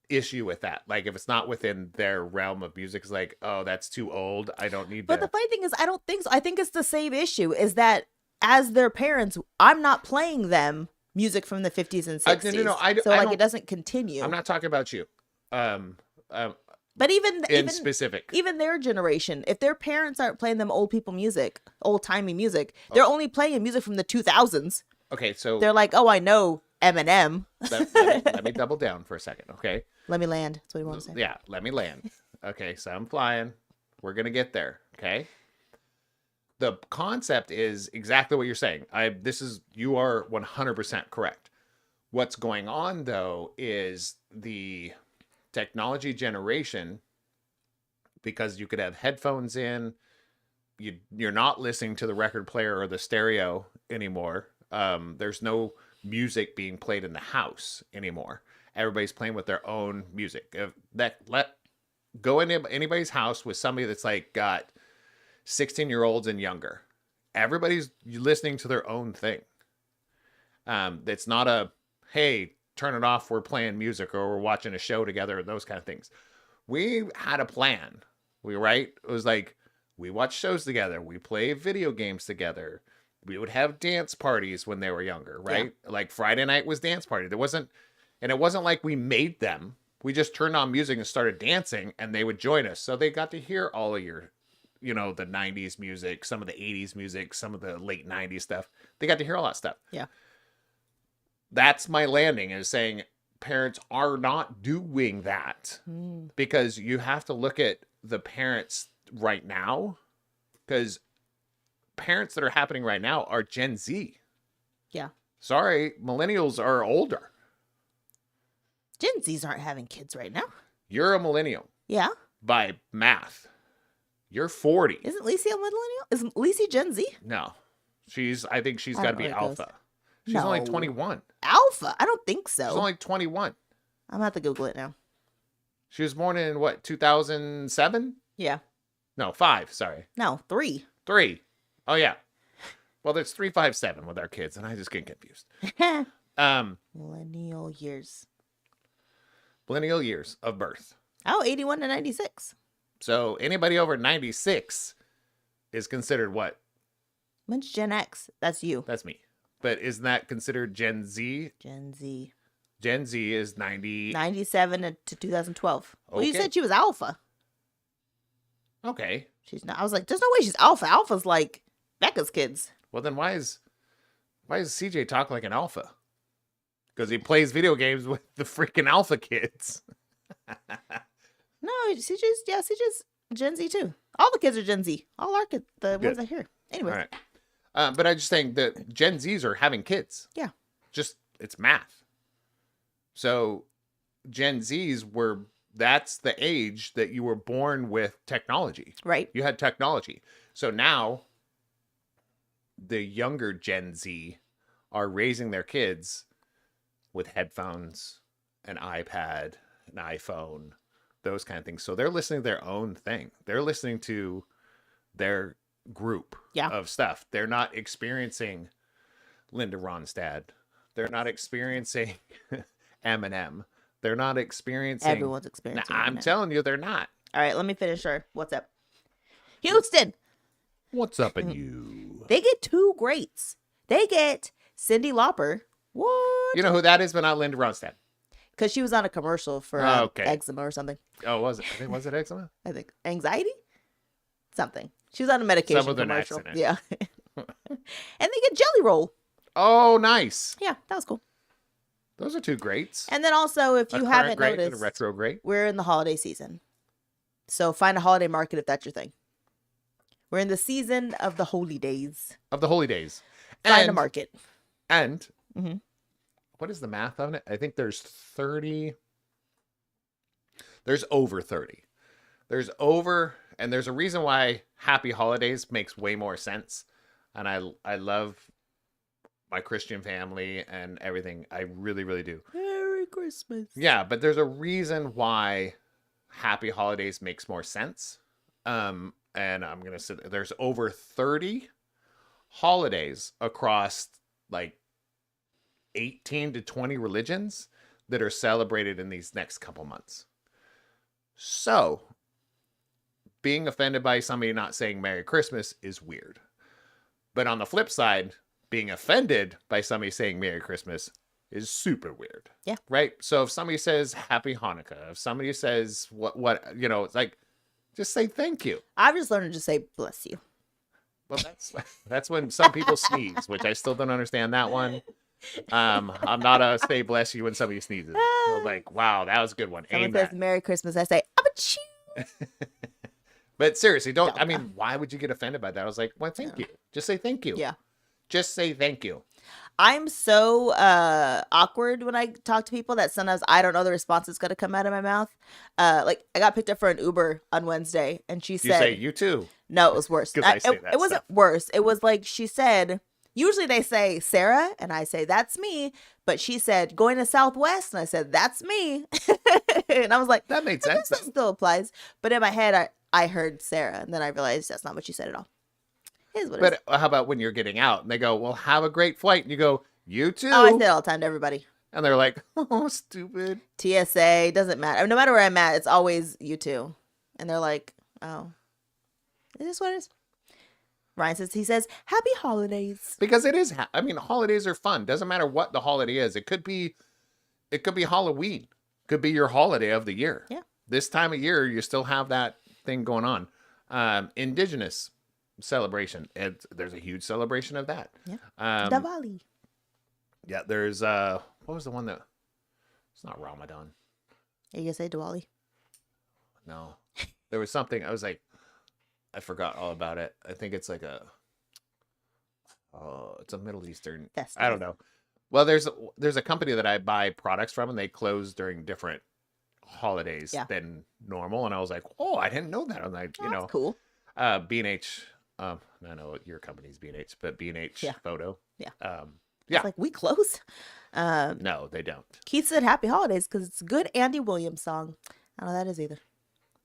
issue with that. Like if it's not within their realm of music, it's like, oh, that's too old. I don't need But to. the funny thing is, I don't think so. I think it's the same issue is that as their parents, I'm not playing them music from the 50s and 60s. No, so like it doesn't continue. I'm not talking about you. But even Specific. even their generation, if their parents aren't playing them old people music, old timey music, they're only playing music from the 2000s. Okay, so They're like, oh, I know Eminem. let me double down for a second, okay? Let me land. That's what he wants to say. Yeah, let me land. Okay, so I'm flying. We're gonna get there, okay? The concept is exactly what you're saying. You are 100% correct. What's going on though is the technology generation, because you could have headphones in, you're not listening to the record player or the stereo anymore. There's no music being played in the house anymore. everybody's playing with their own music. If go into anybody's house with somebody that's like got 16-year-olds and younger. Everybody's listening to their own thing. It's not a, hey, turn it off, we're playing music, or we're watching a show together, those kind of things. We had a plan. It was like, we watch shows together. We play video games together. We would have dance parties when they were younger, right? Yeah. Like Friday night was dance party. It wasn't like we made them. We just turned on music and started dancing, and they would join us. So they got to hear all of your, the 90s music, some of the 80s music, some of the late 90s stuff. They got to hear all that stuff. Yeah. That's my landing, is saying parents are not doing that, because you have to look at the parents right now, because parents that are happening right now are Gen Z. Yeah. Sorry, millennials are older. Gen Zs aren't having kids right now. You're a millennial. Yeah. By math. You're 40. Isn't Lacey a millennial? Isn't Lacey Gen Z? No. I think she's got to be alpha. She's only 21. Alpha? I don't think so. She's only 21. I'm going to have to Google it now. She was born in, 2007? Yeah. No, 5, sorry. No, 3. 3. Oh, yeah. Well, there's 3, 5, 7 with our kids, and I just get confused. Millennial years. Millennial years of birth. Oh, 81 to 96. So anybody over 96 is considered what? When's Gen X? That's you. That's me. But isn't that considered Gen Z? Gen Z. Gen Z is 97 to 2012. Well, you Okay. said she was alpha. Okay. She's not. I was like, there's no way she's alpha. Alpha's like Becca's kids. Well, then why is CJ talk like an alpha? Because he plays video games with the freaking alpha kids. No, CJ's Gen Z too. All the kids are Gen Z. All our kids, the ones I hear. Anyway. All right. But I just think that Gen Zs are having kids. Yeah. Just, it's math. So Gen Zs that's the age that you were born with technology. Right. You had technology. So now the younger Gen Z are raising their kids with headphones, an iPad, an iPhone, those kind of things. So they're listening to their own thing. They're listening to their group of stuff. They're not experiencing Linda Ronstadt. They're not experiencing Eminem. They're not experiencing... Everyone's experiencing I'm Eminem. telling you, they're not. All right, let me finish her. What's up? Houston. What's up in you? They get 2 greats. They get Cyndi Lauper. What? You know who that is, but not Linda Ronstadt. Because she was on a commercial for okay. eczema or something. Oh, was it? I think, was it eczema? I think. Anxiety? Something. She was on a medication Some with an commercial. accident. Yeah. And they get Jelly Roll. Oh, nice. Yeah, that was cool. Those are 2 greats. And then also, if you a haven't current great noticed, and a retro great. we're in the holiday season. So find a holiday market if that's your thing. We're in the season of the holy days. Of the holy days. Find a market. And Mhm. what is the math on it? I think there's 30. There's over 30. There's over, and there's a reason why Happy Holidays makes way more sense. And I love my Christian family and everything. I really, really do. Merry Christmas. Yeah, but there's a reason why Happy Holidays makes more sense. And I'm going to say there's over 30 holidays across like 18 to 20 religions that are celebrated in these next couple months. So being offended by somebody not saying Merry Christmas is weird. But on the flip side, being offended by somebody saying Merry Christmas is super weird. Yeah. Right? So if somebody says Happy Hanukkah, if somebody says what it's like, just say thank you. I've just learned to just say bless you. Well, that's when some people sneeze, which I still don't understand that one. I'm not a say bless you when somebody sneezes. I was like, wow, that was a good one. Someone Amen. says Merry Christmas. I say, "Abachoo." But seriously, I mean, why would you get offended by that? I was like, well, thank you. Just say thank you. Yeah. Just say thank you. I'm so awkward when I talk to people that sometimes I don't know the response that's going to come out of my mouth. Like I got picked up for an Uber on Wednesday and she said, You say you too. no, it was worse. 'Cause I say that It wasn't stuff. worse. It was like she said, Usually they say Sarah, and I say, that's me. But she said, going to Southwest, and I said, that's me. And I was like, That made I sense. guess that still applies. But in my head, I heard Sarah, and then I realized that's not what she said at all. It is what it is. But how about when you're getting out and they go, well, have a great flight. And you go, you too. Oh, I say it all the time to everybody. And they're like, oh, stupid. TSA, doesn't matter. I mean, no matter where I'm at, it's always you too. And they're like, oh, is this what it is? Ryan says, he says, happy holidays. Because it is, I mean, holidays are fun. Doesn't matter what the holiday is. It could be Halloween. Could be your holiday of the year. Yeah. This time of year, you still have that thing going on. Indigenous celebration. There's a huge celebration of that. Yeah. Diwali. Yeah, there's, what was the one that, it's not Ramadan. Are you going to say Diwali? No. There was something, I was like, I forgot all about it. I think it's like it's a Middle Eastern, Festival. I don't know. Well, there's a company that I buy products from, and they close during different holidays than normal. And I was like, oh, I didn't know that. I'm like, That's cool. B&H, I know your company's B&H, but B&H Photo. Yeah. Yeah. It's like, we close? No, they don't. Keith said happy holidays because it's a good Andy Williams song. I don't know who that is either.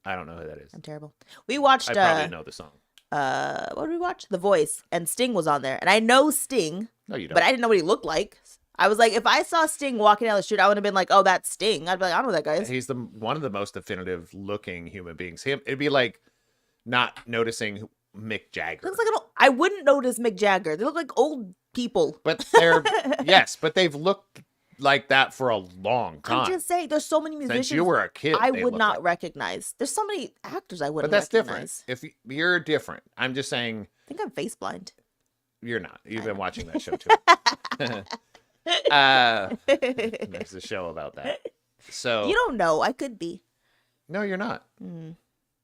I don't know who that is. I'm terrible. We watched, I probably know the song. What did we watch? The Voice, and Sting was on there. And I know Sting. No, you don't. But I didn't know what he looked like. I was like, if I saw Sting walking down the street, I would have been like, oh, that's Sting. I'd be like, I don't know who that guy is. He's one of the most definitive looking human beings. It'd be like not noticing Mick Jagger. Looks like I wouldn't notice Mick Jagger. They look like old people. But they're yes, but they've looked like that for a long time. I'm just saying, there's so many musicians. Since you were a kid, I they would look not like recognize. There's so many actors I wouldn't But that's recognize. different. If you're different, I'm just saying. I think I'm face blind. You're not. You've been watching that show too. There's a show about that. So You don't know. I could be. no, you're not.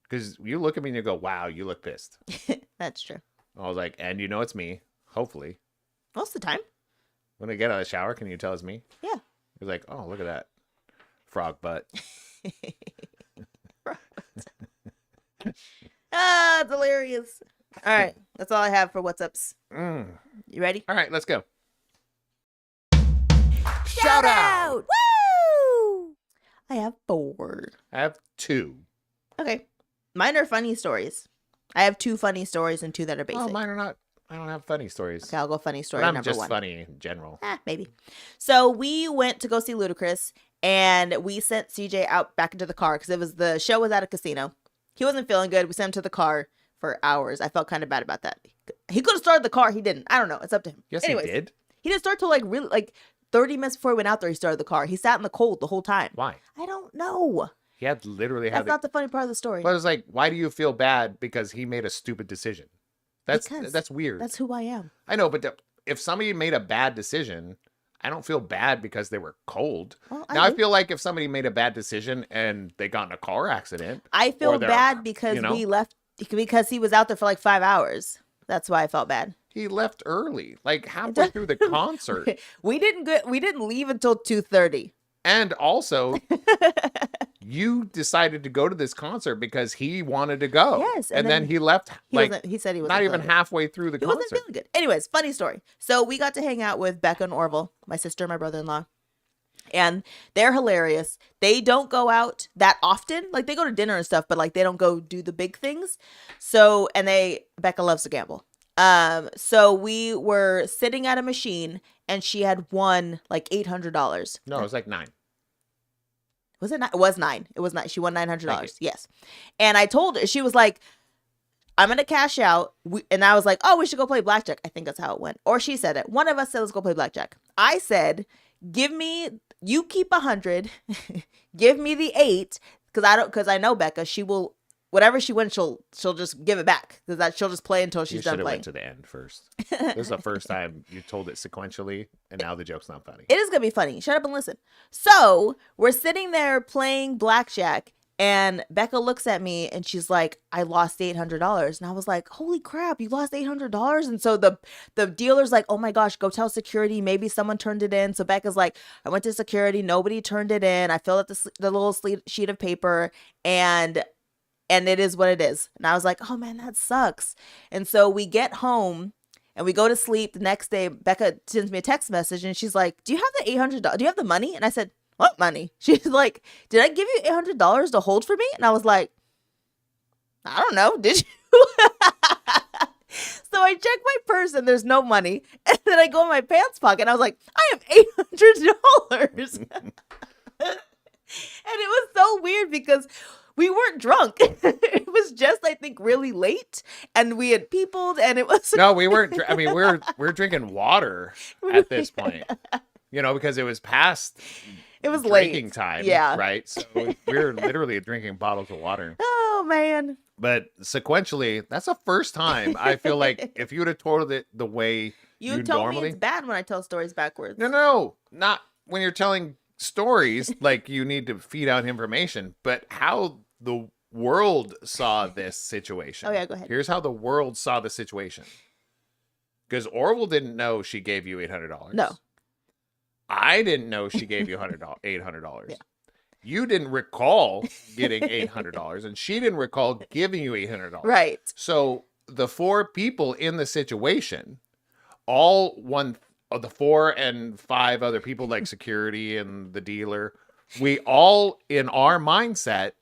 Because you look at me and you go, "Wow, you look pissed." That's true. I was like, and you know it's me. Hopefully, Most of the time. when I get out of the shower, can you tell it's me? Yeah. You're like, "Oh, look at that frog butt." Ah, it's hilarious. All right. That's all I have for What's Ups. You ready? All right, let's go. Shout out! Woo! I have 4. I have 2. Okay. Mine are funny stories. I have 2 funny stories and 2 that are basic. Oh, mine are not. I don't have funny stories. Okay, I'll go funny story But I'm number just 1. funny in general. Maybe. So we went to go see Ludacris, and we sent CJ out back into the car because the show was at a casino. He wasn't feeling good. We sent him to the car for hours. I felt kind of bad about that. He could have started the car. He didn't. I don't know. It's up to him. Yes, Anyways, he did. He didn't start till really 30 minutes before he went out there. He started the car. He sat in the cold the whole time. Why? I don't know. He had literally That's not the funny part of the story. But it was like, why do you feel bad because he made a stupid decision? Because That's weird. That's who I am. I know, but if somebody made a bad decision, I don't feel bad because they were cold. Well, Now I do. feel like if somebody made a bad decision and they got in a car accident, I feel or they're- bad because you know? we left because he was out there for like 5 hours. That's why I felt bad. he left early, like halfway through the concert. We didn't leave until 2:30. And also, you decided to go to this concert because he wanted to go. Yes, And and then then he left He said he was not even halfway through the He concert. wasn't feeling good. Anyways, funny story. So we got to hang out with Becca and Orville, my sister and my brother-in-law. And they're hilarious. They don't go out that often. Like, they go to dinner and stuff, but like they don't go do the big things. So, and Becca loves to gamble. So we were sitting at a machine and she had won like $800. No, it was like 9. Was it 9? It was 9. It was 9. She won Thank you. $900. Yes. And I told her, she was like, I'm going to cash out. And I was like, oh, we should go play blackjack. I think that's how it went. Or she said it. One of us said, let's go play blackjack. I said, you keep 100, give me the 8. Cause I know Becca, she will, whatever she wins, she'll just give it back. Cause she'll just play until You she's should done have playing. went to the end first. This is the first time you told it sequentially, and now the joke's not funny. It is going to be funny. Shut up and listen. So we're sitting there playing blackjack and Becca looks at me and she's like, I lost $800. And I was like, holy crap, you lost $800. And so the dealer's like, oh my gosh, go tell security. Maybe someone turned it in. So Becca's like, I went to security. Nobody turned it in. I filled out the little sheet of paper and it is what it is. And I was like, oh man, that sucks. And so we get home And we go to sleep. The next day, Becca sends me a text message and she's like, do you have the $800? Do you have the money? And I said, what money? She's like, did I give you $800 to hold for me? And I was like, I don't know. Did you? So I check my purse and there's no money. And then I go in my pants pocket and I was like, I have $800. And it was so weird because we weren't drunk. It was just, I think, really late, and we had peopled, and it was No, we weren't. I mean, we're drinking water at this point, because it was past it was drinking late time. Yeah. Right. So we were literally drinking bottles of water. Oh man. But sequentially, that's the first time I feel like if you would have told it the way You told normally, me it's bad when I tell stories backwards. No, not when you're telling stories. Like you need to feed out information, but how the world saw this situation. Oh yeah, go ahead. Here's how the world saw the situation. Because Orville didn't know she gave you $800. No. I didn't know she gave you $800. Yeah. You didn't recall getting $800, and she didn't recall giving you $800. Right. So the 4 people in the situation, all one of the 4 and 5 other people, like security and the dealer, we all, in our mindset,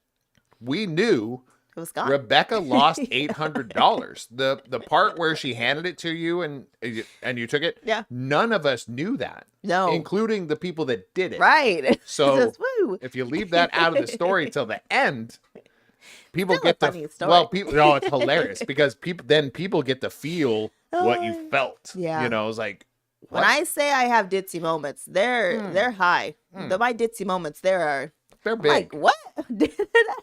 we knew It was gone. Rebecca lost $800. The part where she handed it to you and you took it, Yeah. none of us knew that. No. Including the people that did it. Right. So Just, woo. if you leave that out of the story till the end, people Still a get to funny story. well, people no, it's hilarious because people get to feel what you Oh, felt. yeah. It was like When what? I say I have ditzy moments, they're high. My ditzy moments, They're I'm big. like, what? Did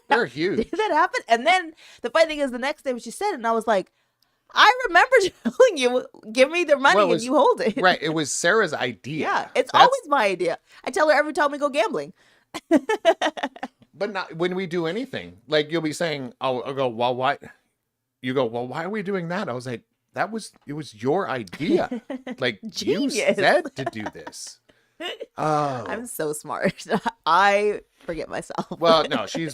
They're huge. that happen? And then the funny thing is, the next day when she said it, and I was like, I remember telling you, give me the money Well, it and was- you hold it. Right. It was Sarah's idea. Yeah, it's That's- always my idea. I tell her every time we go gambling. But not when we do anything. Like you'll be saying, I'll go, well, why? You go, well, why are we doing that? I was like, it was your idea. Like you Genius. said to do this. Oh. I'm so smart. I forget myself. Well, no, she's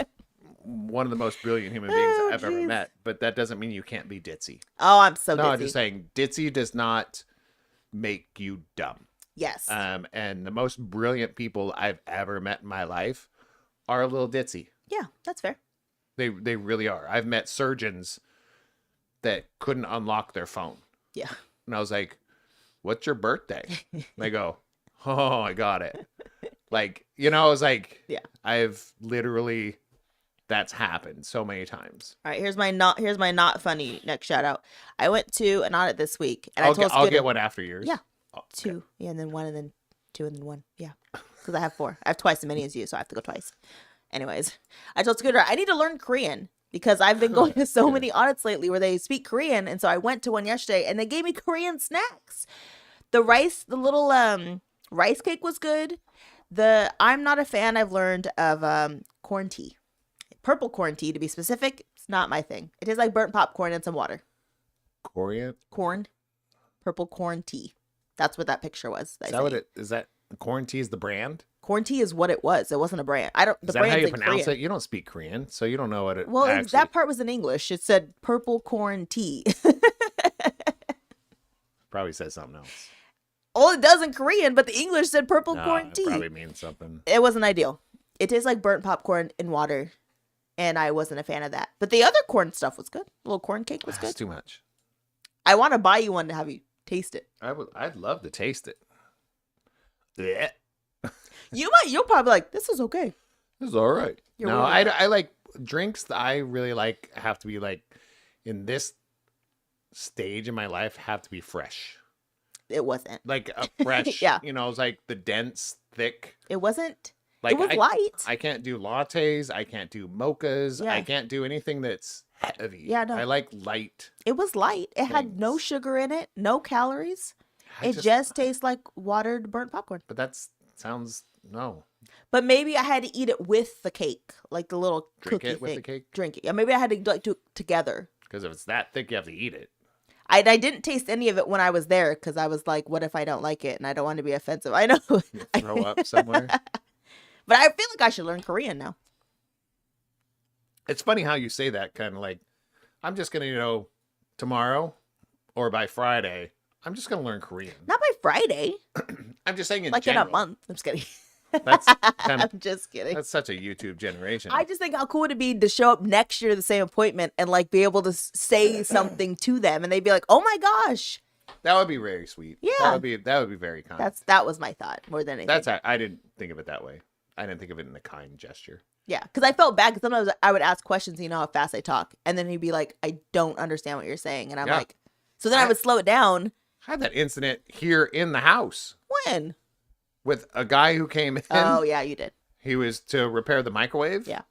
one of the most brilliant human beings Oh, I've ever jeez. met. But that doesn't mean you can't be ditzy. Oh, I'm so No, I'm ditzy. just saying ditzy does not make you dumb. Yes. And the most brilliant people I've ever met in my life are a little ditzy. Yeah, that's fair. They really are. I've met surgeons that couldn't unlock their phone. Yeah. And I was like, what's your birthday? And they go, oh, I got it. Like, I was like, Yeah. I've literally, that's happened so many times. All right, here's my not funny next shout out. I went to an audit this week, and I'll I told get Scooter one after yours. Yeah. Oh, okay. 2, yeah, and then 1, and then 2, and then 1. Yeah, because I have 4. I have twice as many as you, so I have to go twice. Anyways, I told Scooter I need to learn Korean because I've been going to so many audits lately where they speak Korean, and so I went to one yesterday, and they gave me Korean snacks. The little rice cake was good. I'm not a fan, I've learned, of corn tea. Purple corn tea, to be specific. It's not my thing. It tastes like burnt popcorn and some water. Korean? Purple corn tea. That's what that picture was. Is that what it is? That corn tea is the brand? Corn tea is what it was. It wasn't a brand. I don't. Is The that how brand's you in pronounce Korean. it? You don't speak Korean, so you don't know what it Well, actually... that part was in English. It said purple corn tea. Probably says something else. Well, it does in Korean, but the English said purple No, corn it tea. probably means something. It wasn't ideal. It tastes like burnt popcorn in water, and I wasn't a fan of that. But the other corn stuff was good. The little corn cake was That's good. too much. I want to buy you one to have you taste it. I'd love to taste it. Yeah. You'll probably be like, this is okay. This is all right. You're No, really I like drinks that I really like have to be like in this stage in my life have to be fresh. It wasn't. Like a fresh, Yeah. it's like the dense, thick. It wasn't. Like It was light. I can't do lattes. I can't do mochas. Yeah. I can't do anything that's heavy. Yeah, no. I like light. It was light. It had no Things. sugar in it, no calories. I It just tastes like watered burnt popcorn. But sounds no. But maybe I had to eat it with the cake, like the little Drink cookie it with thing. the cake? Drink it. Yeah, maybe I had to like do it together. Because if it's that thick, you have to eat it. I didn't taste any of it when I was there because I was like, what if I don't like it? And I don't want to be offensive. I know. Throw up somewhere. But I feel like I should learn Korean now. It's funny how you say that, kind of like, I'm just going to, tomorrow or by Friday, I'm just gonna learn Korean. Not by Friday. I'm just saying in Like general. in a month. I'm just kidding. That's kind of I'm just kidding. that's such a YouTube generation. I just think how cool would it be to show up next year to the same appointment and like be able to say something to them and they'd be like, "Oh my gosh." That would be very sweet. Yeah. That would be very kind. That was my thought more than anything. I didn't think of it that way. I didn't think of it in a kind gesture. Yeah, because I felt bad because sometimes I would ask questions, you know how fast I talk, and then he'd be like, "I don't understand what you're saying," and I'm Yeah. like, so then I would slow it down. I had that incident here in the house When? with a guy who came in. Oh yeah, you did. He was to repair the microwave. Yeah.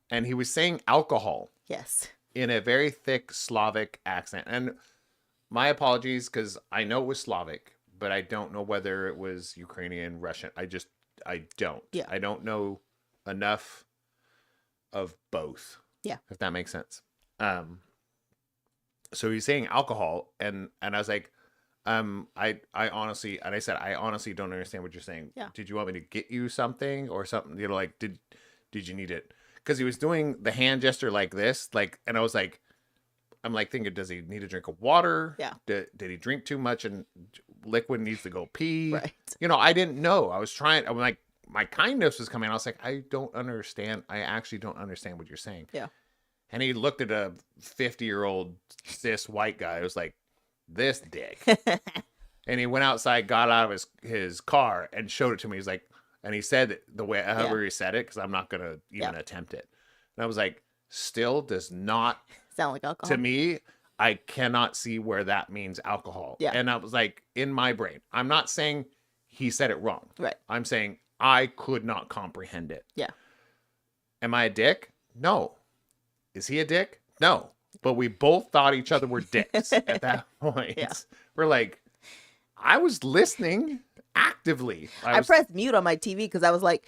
And he was saying alcohol Yes. in a very thick Slavic accent. And my apologies, because I know it was Slavic, but I don't know whether it was Ukrainian, Russian. I don't. Yeah. I don't know enough of both. Yeah. If that makes sense. So he's saying alcohol, and I was like, I honestly, and I said, I honestly don't understand what you're saying. Yeah. Did you want me to get you something or something? You know, like, did you need it? Because he was doing the hand gesture like this, like, and I was like, I'm like thinking, does he need a drink of water? Yeah. Did he drink too much and liquid needs to go pee? Right. You know, I didn't know. I'm like, my kindness was coming. I was like, I don't understand. I actually don't understand what you're saying. Yeah. And he looked at a 50-year-old cis white guy. I was like, this dick. And he went outside, got out of his car and showed it to me. He's like, and he said it the way, however he said it, because I'm not going to even attempt it. And I was like, still does not Sound like alcohol. to me. I cannot see where that means alcohol. Yeah. And I was like, in my brain, I'm not saying he said it wrong. Right. I'm saying I could not comprehend it. Yeah. Am I a dick? No. Is he a dick? No. But we both thought each other were dicks at that point. Yeah. We're like, I was listening actively. I pressed mute on my TV because I was like,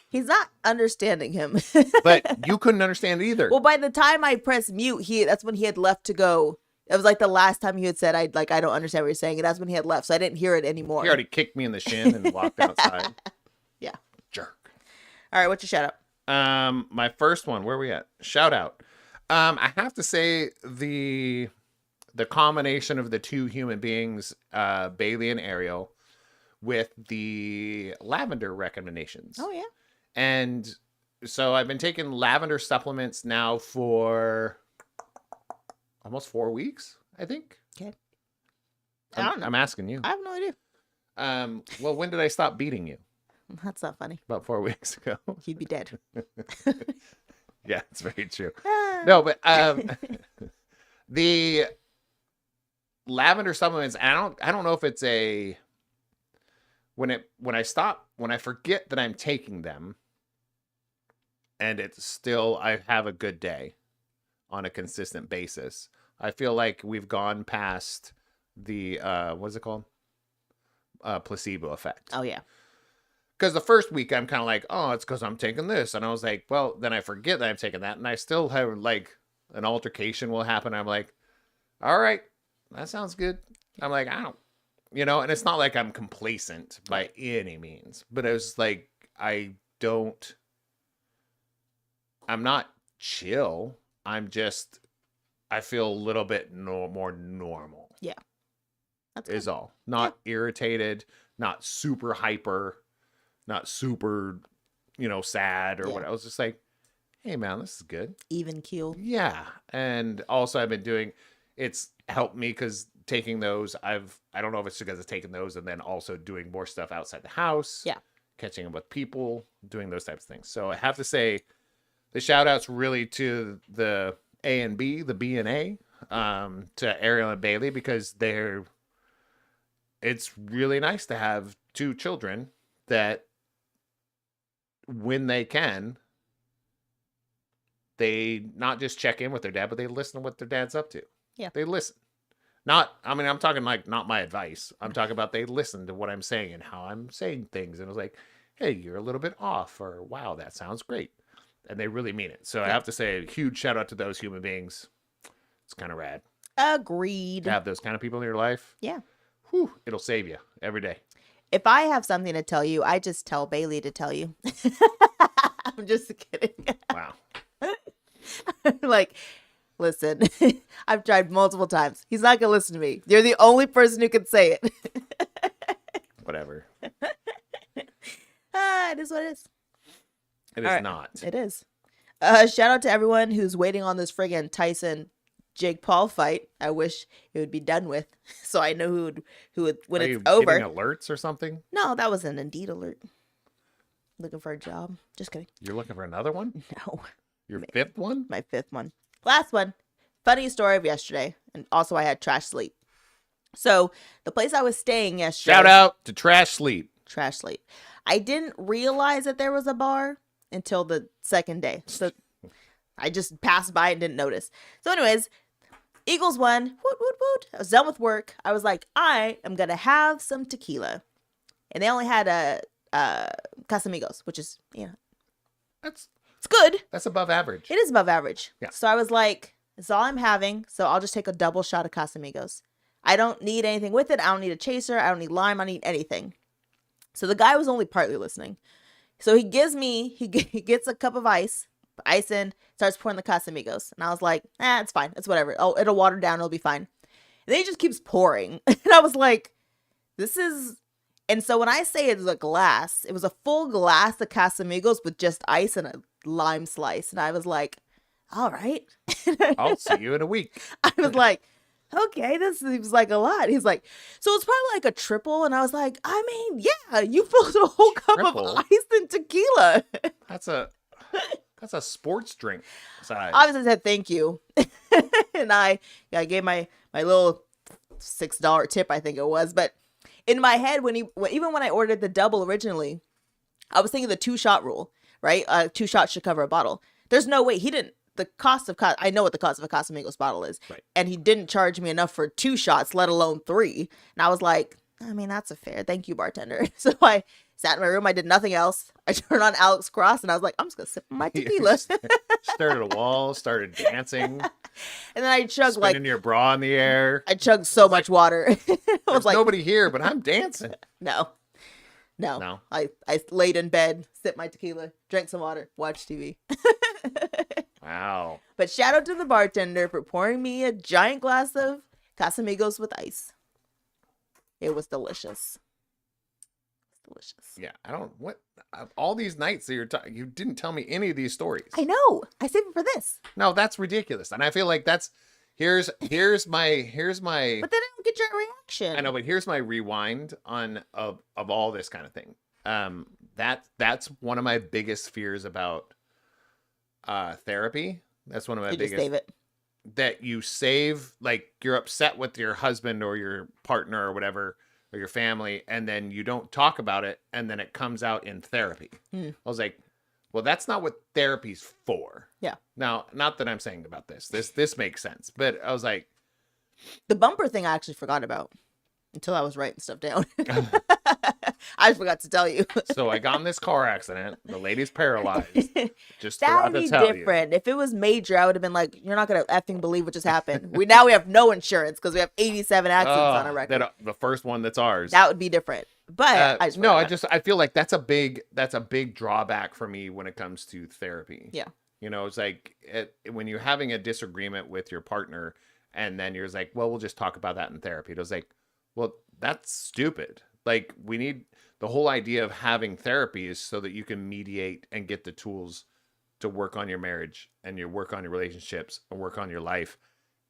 he's not understanding him. But you couldn't understand it either. Well, by the time I pressed mute, that's when he had left to go. It was like the last time he had said, I don't understand what you're saying. And that's when he had left. So I didn't hear it anymore. He already kicked me in the shin and walked outside. Yeah. Jerk. All right. What's your shout out? My first one, where are we at? Shout out. I have to say the combination of the two human beings, Bailey and Ariel, with the lavender recommendations. Oh, yeah. And so I've been taking lavender supplements now for almost 4 weeks, I think. Okay. I don't know. I'm asking you. I have no idea. Well, when did I stop beating you? That's not funny. About 4 weeks ago. You'd be dead. Yeah, it's very true. No, but the lavender supplements, I don't know if it's a when I forget that I'm taking them and it's still I have a good day on a consistent basis. I feel like we've gone past the what's it called? Placebo effect. Oh, yeah. Because the first week I'm kind of like, oh, it's because I'm taking this. And I was like, well, then I forget that I'm taking that. And I still have like an altercation will happen. I'm like, all right, that sounds good. I'm like, I don't, and it's not like I'm complacent by any means. But it was like, I'm not chill. I feel a little bit more normal. Yeah. That's is good. all. Not irritated, not super hyper. Not super, sad or what. I was just like, hey, man, this is good. Even keel. Yeah. And also I've been doing, it's helped me because taking those, I don't know if it's because of taking those and then also doing more stuff outside the house. Yeah. Catching up with people, doing those types of things. So I have to say the shout outs really to the A and B, the B and A, to Ariel and Bailey, because it's really nice to have two children that when they can, they not just check in with their dad, but they listen to what their dad's up to. Yeah. They listen. I'm talking like not my advice. I'm talking about they listen to what I'm saying and how I'm saying things. And it was like, hey, you're a little bit off, or wow, that sounds great. And they really mean it. So I have to say a huge shout out to those human beings. It's kind of rad. Agreed. To have those kind of people in your life. Yeah. Whew, it'll save you every day. If I have something to tell you, I just tell Bailey to tell you. I'm just kidding. Wow. Like, Listen, I've tried multiple times. He's not going to listen to me. You're the only person who can say it. Whatever. It is what it is. It is not. It is. Shout out to everyone who's waiting on this friggin' Tyson Jake Paul fight. I wish it would be done with, so I know who would when Are it's you over. getting alerts or something? No, that was an Indeed alert. Looking for a job. Just kidding. You're looking for another one? No, Your fifth one? my fifth one. Last one. Funny story of yesterday, and also I had trash sleep. So the place I was staying yesterday. Shout out to Trash Sleep. Trash sleep. I didn't realize that there was a bar until the second day. So I just passed by and didn't notice. So anyways, Eagles won. Woot, woot, woot. I was done with work. I was like, I am going to have some tequila. And they only had a Casamigos, which is, That's it's good. That's above average. It is above average. Yeah. So I was like, it's all I'm having. So I'll just take a double shot of Casamigos. I don't need anything with it. I don't need a chaser. I don't need lime. I don't need anything. So the guy was only partly listening. So he gets a cup of ice in, starts pouring the Casamigos. And I was like, it's fine. It's whatever. Oh, it'll water down. It'll be fine. And then he just keeps pouring. And I was like, this is... And so when I say it was a glass, it was a full glass of Casamigos with just ice and a lime slice. And I was like, all right. I'll see you in a week. I was like, okay, this seems like a lot. He's like, so it's probably like a triple. And I was like, I mean, yeah, you filled a whole cup Triple? of ice and tequila. That's a sports drink size. Obviously I said thank you. And I gave my little $6 tip, I think it was. But in my head, even when I ordered the double originally, I was thinking the 2-shot rule, right? 2 shots should cover a bottle. There's no way he didn't. The cost of I know what the cost of a Casamigos bottle is, right? And he didn't charge me enough for 2 shots, let alone 3. And I was like, I mean, that's a fair. Thank you, bartender. So I sat in my room. I did nothing else. I turned on Alex Cross, and I was like, I'm just gonna sip my tequila. Stared at a wall, started dancing, and then I chugged spinning your bra in the air. I chugged so much water. I was like, nobody here, but I'm dancing. No. I laid in bed, sipped my tequila, drank some water, watched TV. Wow. But shout out to the bartender for pouring me a giant glass of Casamigos with ice. It was delicious. Yeah, all these nights that you didn't tell me any of these stories. I know. I saved it for this. No, that's ridiculous. And I feel like here's my But then I don't get your reaction. I know, but here's my rewind of all this kind of thing. That's one of my biggest fears about therapy. That's one of my biggest. Just save it. That you save, like you're upset with your husband or your partner or whatever, or your family, and then you don't talk about it, and then it comes out in therapy. I was like, well, that's not what therapy's for. Yeah. Now, not that I'm saying about this. This makes sense, but I was like, the bumper thing I actually forgot about until I was writing stuff down. I forgot to tell you. So I got in this car accident. The lady's paralyzed. Just that would be different. If it was major, I would have been like, "You're not gonna effing believe what just happened." We have no insurance because we have 87 accidents on our record. The first one that's ours. That would be different. But I feel like that's a big drawback for me when it comes to therapy. Yeah. It's like when you're having a disagreement with your partner, and then you're like, "Well, we'll just talk about that in therapy." It was like, well, that's stupid. Like, we need the whole idea of having therapy is so that you can mediate and get the tools to work on your marriage and you work on your relationships and work on your life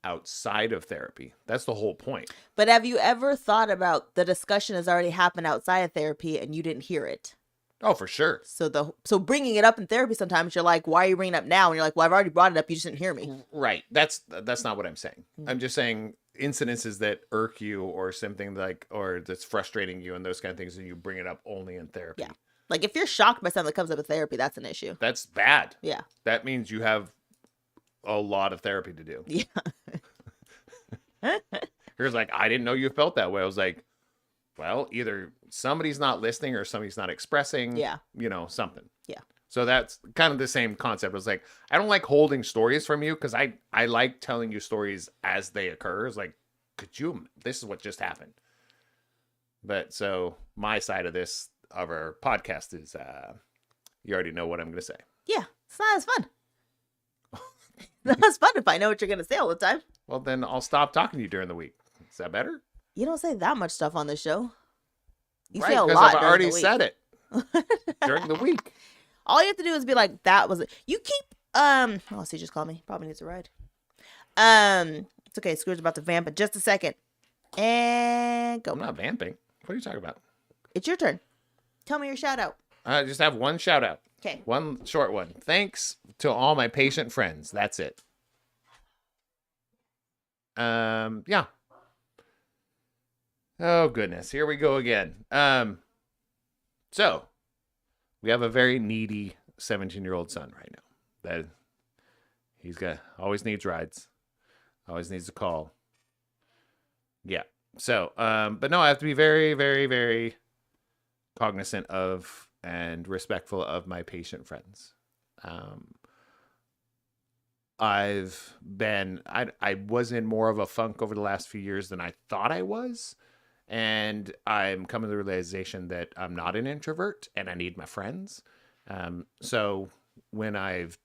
outside of therapy. That's the whole point. But have you ever thought about the discussion has already happened outside of therapy and you didn't hear it? Oh, for sure. So bringing it up in therapy, sometimes you're like, why are you bringing it up now? And you're like, well, I've already brought it up. You just didn't hear me. Right. That's not what I'm saying. I'm just saying incidences that irk you or something or that's frustrating you and those kind of things, and you bring it up only in therapy. Yeah. Like if you're shocked by something that comes up in therapy, that's an issue. That's bad. Yeah. That means you have a lot of therapy to do. Yeah. Here's like, I didn't know you felt that way. I was like, well, either somebody's not listening or somebody's not expressing. Yeah. Something. Yeah. So that's kind of the same concept. I was like, I don't like holding stories from you because I like telling you stories as they occur. It's like, this is what just happened. But so my side of our podcast is, you already know what I'm going to say. Yeah. It's not as fun. That's fun if I know what you're gonna say all the time. Well, then I'll stop talking to you during the week. Is that better? You don't say that much stuff on the show. You Right, say a because lot. I've during already the week. said it during the week. All you have to do is be like, that was it. You keep oh, she just called me. Probably needs a ride. It's okay. Scrooge's about to vamp in just a second. And go. I'm not vamping. What are you talking about? It's your turn. Tell me your shout out. I just have one shout out. Okay. One short one. Thanks to all my patient friends. That's it. Yeah. Oh goodness, here we go again. So we have a very needy 17-year-old son right now. That he's got always needs rides, always needs a call. Yeah. So, but no, I have to be very, very, very cognizant of and respectful of my patient friends. I was in more of a funk over the last few years than I thought I was. And I'm coming to the realization that I'm not an introvert and I need my friends. So when I've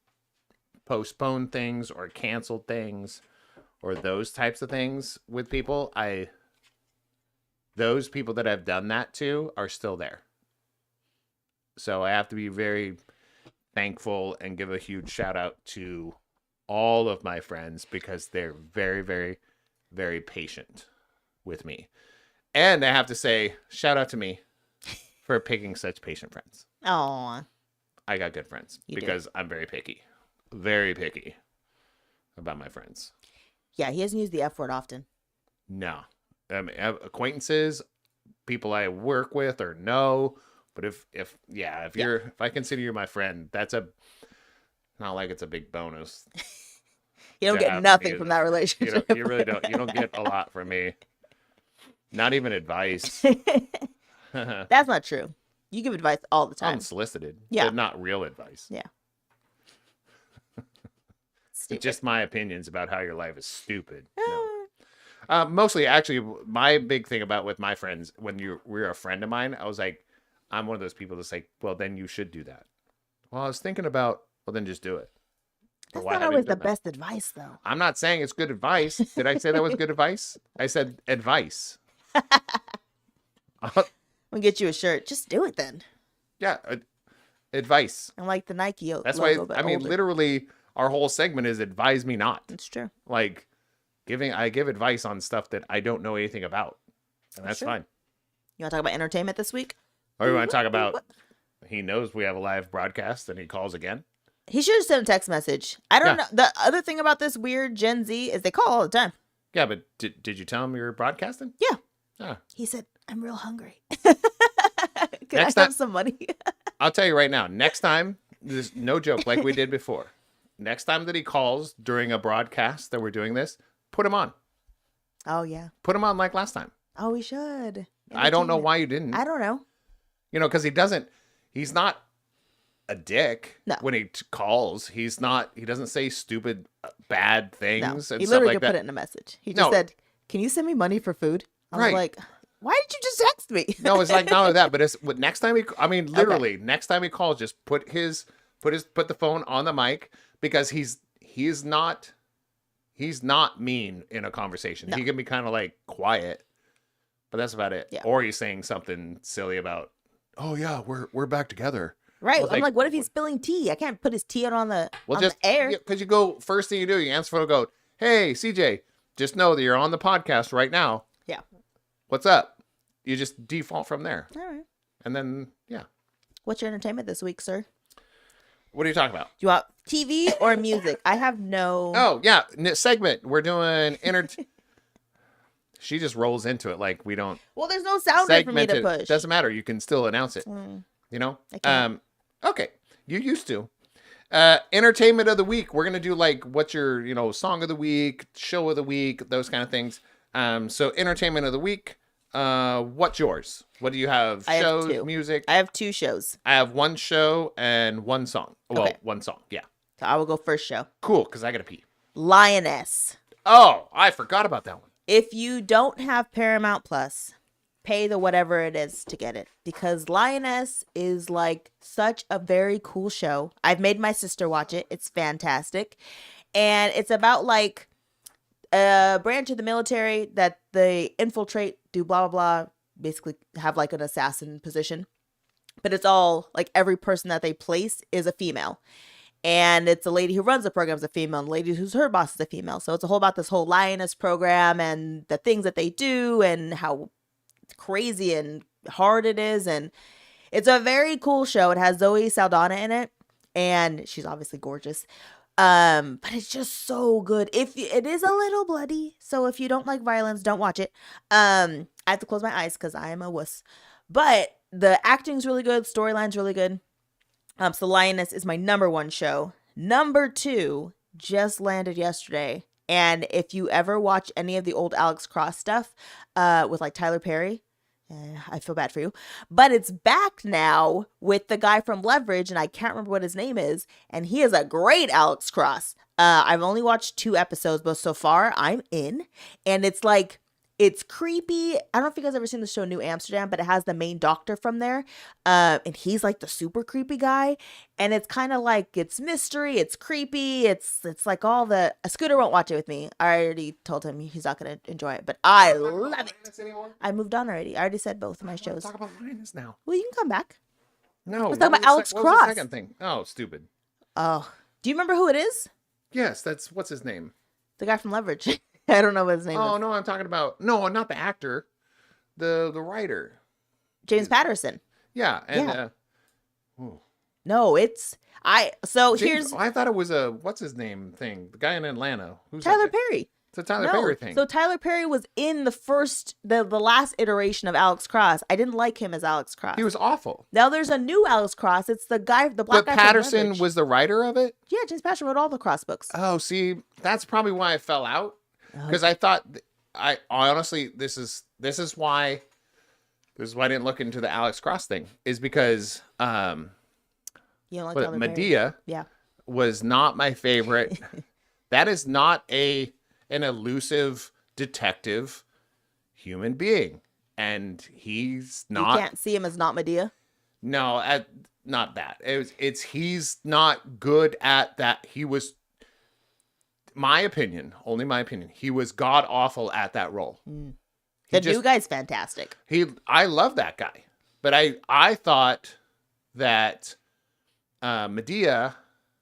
postponed things or canceled things or those types of things with people, those people that I've done that to are still there. So I have to be very thankful and give a huge shout out to all of my friends because they're very, very, very patient with me. And I have to say, shout out to me for picking such patient friends. Aw. I got good friends You because I'm very picky about my friends. Yeah, he doesn't use the F word often. No. Acquaintances, people I work with or know. But if I consider you my friend, that's not like it's a big bonus. You don't get nothing from that relationship. You really don't. You don't get a lot from me. Not even advice. That's not true. You give advice all the time. Unsolicited. Yeah. But not real advice. Yeah. It's just my opinions about how your life is stupid. No. Mostly, actually, my big thing about with my friends, when we're a friend of mine, I was like, I'm one of those people that's like, well, then you should do that. Well, I was thinking about, well, then just do it. That's not always the best advice, though. I'm not saying it's good advice. Did I say that was good advice? I said advice. We'll get you a shirt. Just do it then. Yeah, advice. And like the Nike That's logo, why, but I mean, older. Literally, our whole segment is advise me not. It's true. Like, I give advice on stuff that I don't know anything about. And that's fine. You want to talk about entertainment this week? Or you want to talk about, he knows we have a live broadcast and he calls again? He should have sent a text message. I don't know. The other thing about this weird Gen Z is they call all the time. Yeah, but did you tell him you were broadcasting? Yeah. Yeah. He said, I'm real hungry. Can Next I have time- some money? I'll tell you right now, next time, this is no joke, like we did before. Next time that he calls during a broadcast that we're doing this, put him on. Oh, yeah. Put him on like last time. Oh, we should. I don't know why you didn't. I don't know. You know, because he's not a dick No. when he calls. He doesn't say stupid, bad things No. and He stuff literally like could that. put it in a message. He just No. said, can you send me money for food? I was Right. like, why did you just text me? No, it's like not only that, but next time literally, next time he calls, just put the phone on the mic because he's not mean in a conversation. No. He can be kind of like quiet, but that's about it. Yeah. Or he's saying something silly about, oh yeah, we're back together. Right. Well, I'm like, what if he's spilling tea? I can't put his tea out on the, the air. Because you go, first thing you do, you answer phone and go, hey, CJ, just know that you're on the podcast right now. Yeah. What's up? You just default from there. All right. And then, yeah. What's your entertainment this week, sir? What are you talking about? Do you want TV or music? I have no. Oh, yeah. Segment. We're doing She just rolls into it like we don't. Well, there's no sound bite for me to segment it. push. Doesn't matter. You can still announce it. You know? I can't. Okay. You used to. Entertainment of the week. We're going to do like what's your, song of the week, show of the week, those kind of things. So entertainment of the week. What's yours? What do you have? I have Shows, two. music? I have two shows. I have one show and one song. Well, Okay. one song. Yeah. So I will go first show. Cool. Because I got to pee. Lioness. Oh, I forgot about that one. If you don't have Paramount Plus, pay the whatever it is to get it, because Lioness is like such a very cool show. I've made my sister watch it. It's fantastic. And it's about like a branch of the military that they infiltrate, do blah, blah, blah, basically have like an assassin position. But it's all like every person that they place is a female. And it's a lady who runs the program is a female, and the lady who's her boss is a female. So it's a whole about this whole lioness program and the things that they do and how crazy and hard it is. And it's a very cool show. It has Zoe Saldana in it, and she's obviously gorgeous. But it's just so good. It is a little bloody, so if you don't like violence, don't watch it. I have to close my eyes because I am a wuss. But the acting's really good, storyline's really good. So Lioness is my number one show. Number two just landed yesterday. And if you ever watch any of the old Alex Cross stuff with like Tyler Perry, I feel bad for you. But it's back now with the guy from Leverage, and I can't remember what his name is. And he is a great Alex Cross. I've only watched 2 episodes, but so far I'm in. And it's like, it's creepy. I don't know if you guys ever seen the show New Amsterdam, but it has the main doctor from there. And he's like the super creepy guy. And it's kind of like, it's mystery, it's creepy. It's like all the... Scooter won't watch it with me. I already told him he's not going to enjoy it, but I love it. I moved on already. I already said both of my shows. Talk about Linus now. Well, you can come back. No. Let's talk about Alex What Cross. was the second thing? Oh, stupid. Oh. Do you remember who it is? Yes, that's... What's his name? The guy from Leverage. I don't know what his name is. Oh, no, I'm talking about... No, not the actor. The writer. James Patterson. Yeah, and... Yeah. No, it's... James, here's... I thought it was a... What's his name thing? The guy in Atlanta. Who's Tyler that guy? Perry. It's a Tyler Perry thing. So Tyler Perry was in the last iteration of Alex Cross. I didn't like him as Alex Cross. He was awful. Now there's a new Alex Cross. It's the black guy. But from Patterson Leverage. was the writer of it? Yeah, James Patterson wrote all the Cross books. Oh, see, that's probably why I fell out. Because I thought... I honestly, this is why I didn't look into the Alex Cross thing, is because You don't like Tyler Perry? Medea Yeah. was not my favorite. That is not an elusive detective human being, and he's not. You can't see him as not Medea. No, not that. It's he's not good at that. He was, only my opinion, he was god awful at that role. The new guy's fantastic. I love that guy, but I thought that Medea,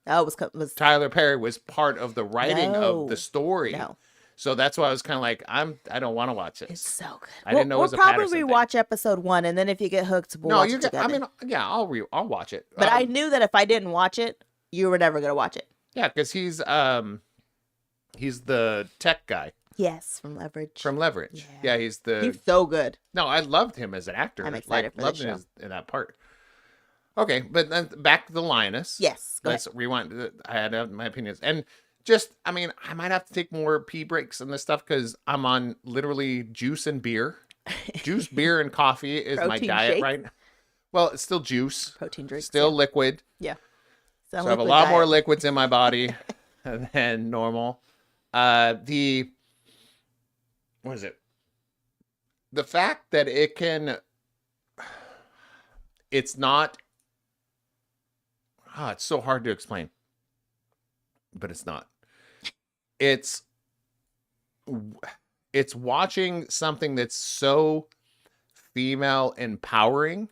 was Tyler Perry, was part of the writing of the story. No. So that's why I was kind of like, I don't want to watch it. It's so good. I didn't know it was a We'll Patterson probably thing. watch episode 1, and then if you get hooked, we'll watch it together. I mean, yeah, I'll watch it. But I knew that if I didn't watch it, you were never gonna watch it. Yeah, because he's the tech guy. Yes, from Leverage. From Leverage. Yeah, he's so good. No, I loved him as an actor. I'm excited for loved this him show. in that part. Okay, but then back to the Lioness. Yes, go Let's ahead. rewind. I had my opinions. And just, I mean, I might have to take more pee breaks and this stuff because I'm on literally juice and beer. Juice, beer, and coffee is my Protein diet shake? right now. Well, it's still juice. Protein drinks. Still liquid. Yeah. So I have a lot more liquids in my body than normal. What is it? The fact that it's not, it's so hard to explain, but it's not. It's watching something that's so female empowering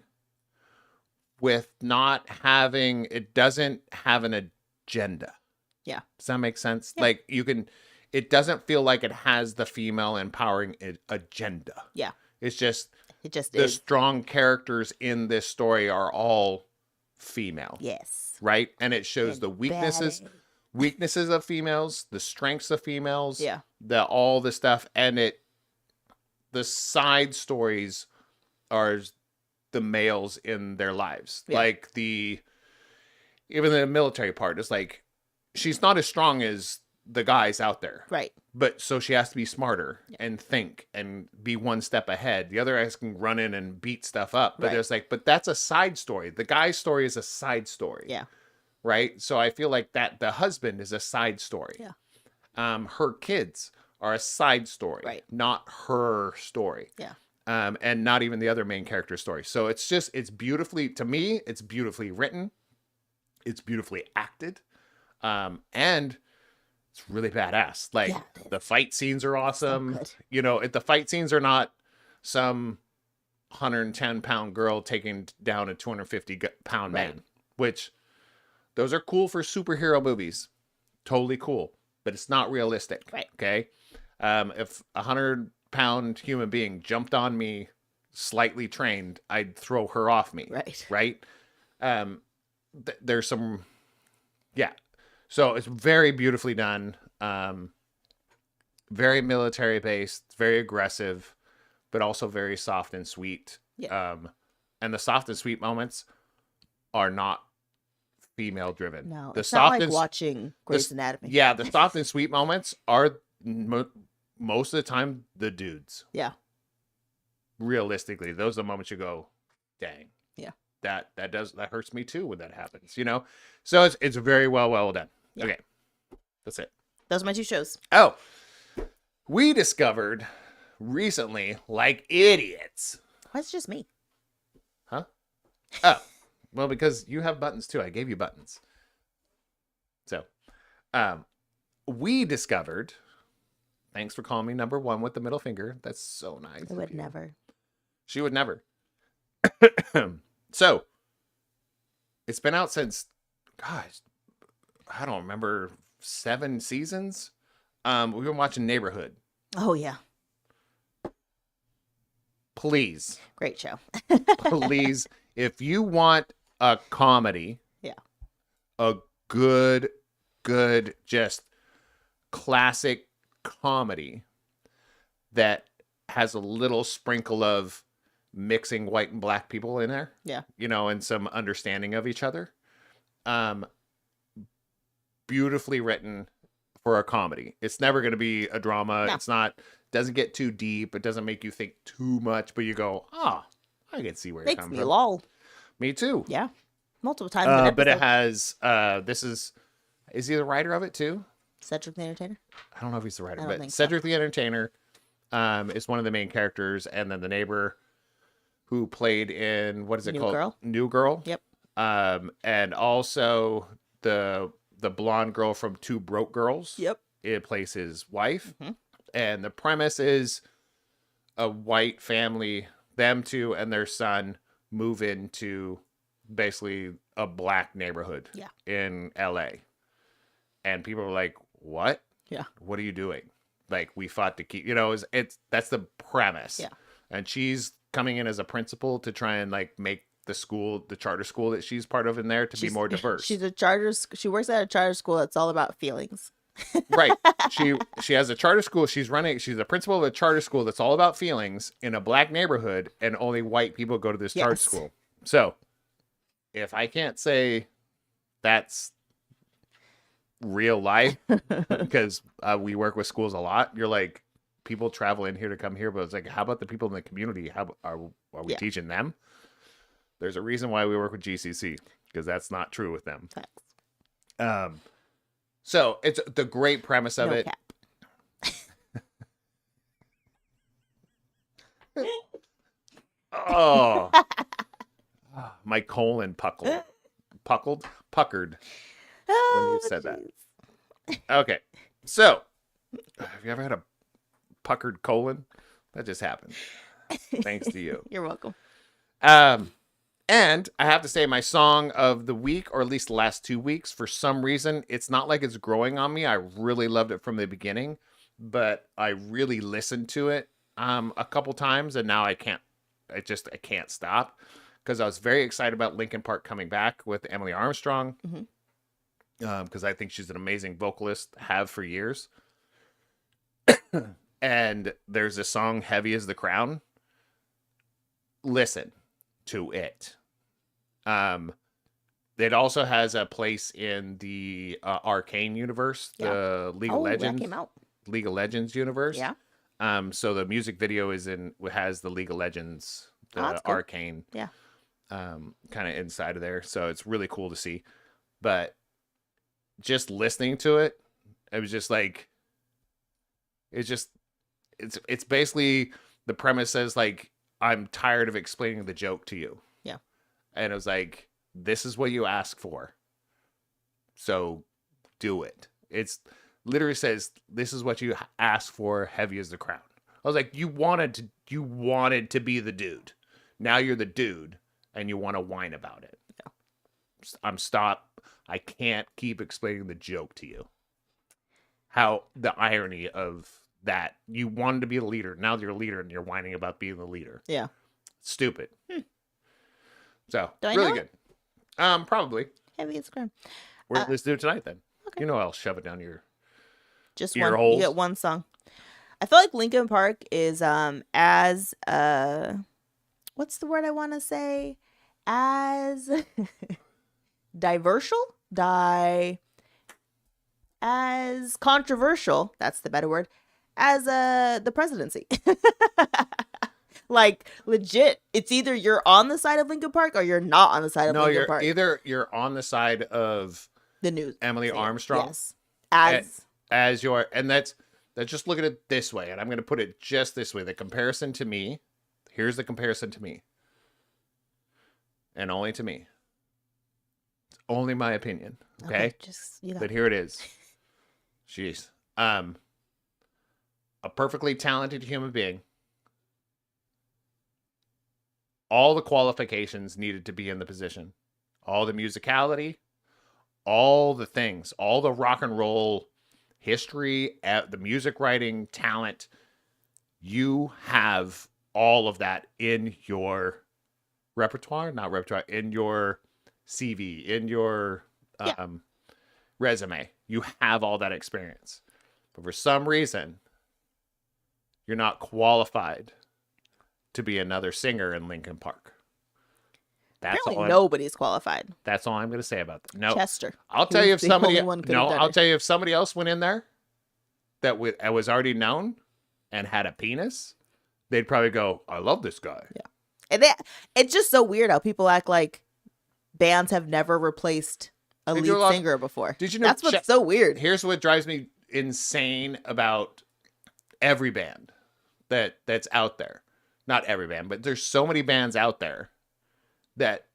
with not having, it doesn't have an agenda. Yeah. Does that make sense? Yeah. Like it doesn't feel like it has the female empowering agenda. Yeah. It's just the is. Strong characters in this story are all female. Yes. Right? And it shows And the weaknesses of females, the strengths of females, Yeah. all the stuff, and the side stories are the males in their lives. Yeah. Like even the military part is like, she's not as strong as the guys out there. Right. But so she has to be smarter and think and be one step ahead. The other guys can run in and beat stuff up. But Right. there's but that's a side story. The guy's story is a side story. Yeah. Right? So I feel like that the husband is a side story. Yeah. Her kids are a side story. Right. Not her story. Yeah. And not even the other main character's story. So it's beautifully, to me, it's beautifully written. It's beautifully acted. And It's really badass. Like Yeah, it the fight scenes are awesome. good. You know, if the fight scenes are not some 110-pound girl taking down a 250-pound man, Right. which those are cool for superhero movies. Totally cool, but it's not realistic. Right. Okay. If a 100-pound human being jumped on me, slightly trained, I'd throw her off me. Right. Right. There's some, yeah. So it's very beautifully done. Very military based, very aggressive, but also very soft and sweet. Yeah. And the soft and sweet moments are not female driven. No, The it's not like and watching Grey's Anatomy. yeah, the soft and sweet moments are most of the time the dudes. Yeah. Realistically, those are the moments you go, dang. Yeah. That hurts me too when that happens, you know? So it's very well done. Yeah. Okay. That's it. Those are my 2 shows. Oh. We discovered recently, like idiots. Why is it just me? Huh? Oh. Well, because you have buttons too. I gave you buttons. So, we discovered, thanks for calling me number 1 with the middle finger. That's so nice. I would never. She would never. So, it's been out since, gosh, I don't remember, 7 seasons. We've been watching Neighborhood. Oh, yeah. Please. Great show. Please. If you want a comedy. Yeah. A good, just classic comedy that has a little sprinkle of mixing white and black people in there. Yeah. You know, and some understanding of each other. Beautifully written for a comedy. It's never going to be a drama. No. It's not, doesn't get too deep. It doesn't make you think too much, but you go, I can see where you're Makes coming me from. lol. Me too. Yeah. Multiple times. an But it episode. has, is he the writer of it too? Cedric the Entertainer? I don't know if he's the writer, I don't but think so. Cedric the Entertainer is one of the main characters. And then the neighbor who played in, what is it New called? Girl? New Girl. Yep. And also the blonde girl from Two Broke Girls. Yep. It plays his wife. Mm-hmm. And the premise is a white family, them two and their son, move into basically a black neighborhood in LA. And people are like, what? Yeah. What are you doing? Like, we fought to keep, you know, that's the premise. Yeah. And she's coming in as a principal to try and like make the charter school that she's part of in there to be more diverse. She works at a charter school that's all about feelings. Right. She has a charter school. She's a principal of a charter school that's all about feelings in a black neighborhood, and only white people go to this charter school. So if I can't say that's real life, because we work with schools a lot, you're like, people travel in here to come here, but it's like, how about the people in the community? How are we teaching them? There's a reason why we work with GCC, because that's not true with them. Facts. So it's the great premise of it. Cap. Oh, my colon puckered when you said that. Okay, so have you ever had a puckered colon? That just happened. Thanks to you. You're welcome. And I have to say, my song of the week, or at least the last 2 weeks, for some reason, it's not like it's growing on me. I really loved it from the beginning, but I really listened to it a couple times, and now I can't stop, because I was very excited about Linkin Park coming back with Emily Armstrong, because I think she's an amazing vocalist, have for years. And there's this song, Heavy as the Crown. Listen to it. It also has a place in the Arcane universe, the League of Legends. That came out. League of Legends universe. Yeah. So the music video has the League of Legends, the that's cool. Arcane. Yeah. Kind of inside of there. So it's really cool to see. But just listening to it, it was just like, it's basically, the premise says like, I'm tired of explaining the joke to you. Yeah. And it was like, this is what you ask for, so do it. It's literally says, "This is what you asked for, heavy as the crown." I was like, you wanted to be the dude. Now you're the dude, and you want to whine about it. Yeah. I can't keep explaining the joke to you. How the irony of that. You wanted to be the leader. Now you're a leader, and you're whining about being the leader. Yeah. Stupid. So, Do I really know good. Probably. Heavy as crown. Let's do it tonight then. Okay. You know I'll shove it down your Just ear one. holes. You get one song. I feel like Linkin Park is as what's the word I want to say? As as controversial, that's the better word, as the presidency. Like legit, it's either you're on the side of Linkin Park or you're not on the side of Linkin Park. Either you're on the side of The news. Emily Armstrong. Yes. As your, and that's just look at it this way, and I'm going to put it just this way. The comparison to me, here's the comparison to me, and only to me. It's only my opinion, okay? But here it is. Jeez. A perfectly talented human being. All the qualifications needed to be in the position. All the musicality, all the things, all the rock and roll history, the music writing, talent. You have all of that in your repertoire, in your CV, in your resume. You have all that experience. But for some reason, you're not qualified to be another singer in Linkin Park. Apparently nobody's qualified. That's all I'm going to say about that. No, Chester. I'll tell you if somebody. No, I'll tell you if somebody else went in there that was already known and had a penis, they'd probably go, "I love this guy." Yeah, and it's just so weird how people act like bands have never replaced a lead singer before. Did you know that's what's so weird? Here's what drives me insane about every band that's out there. Not every band, but there's so many bands out there that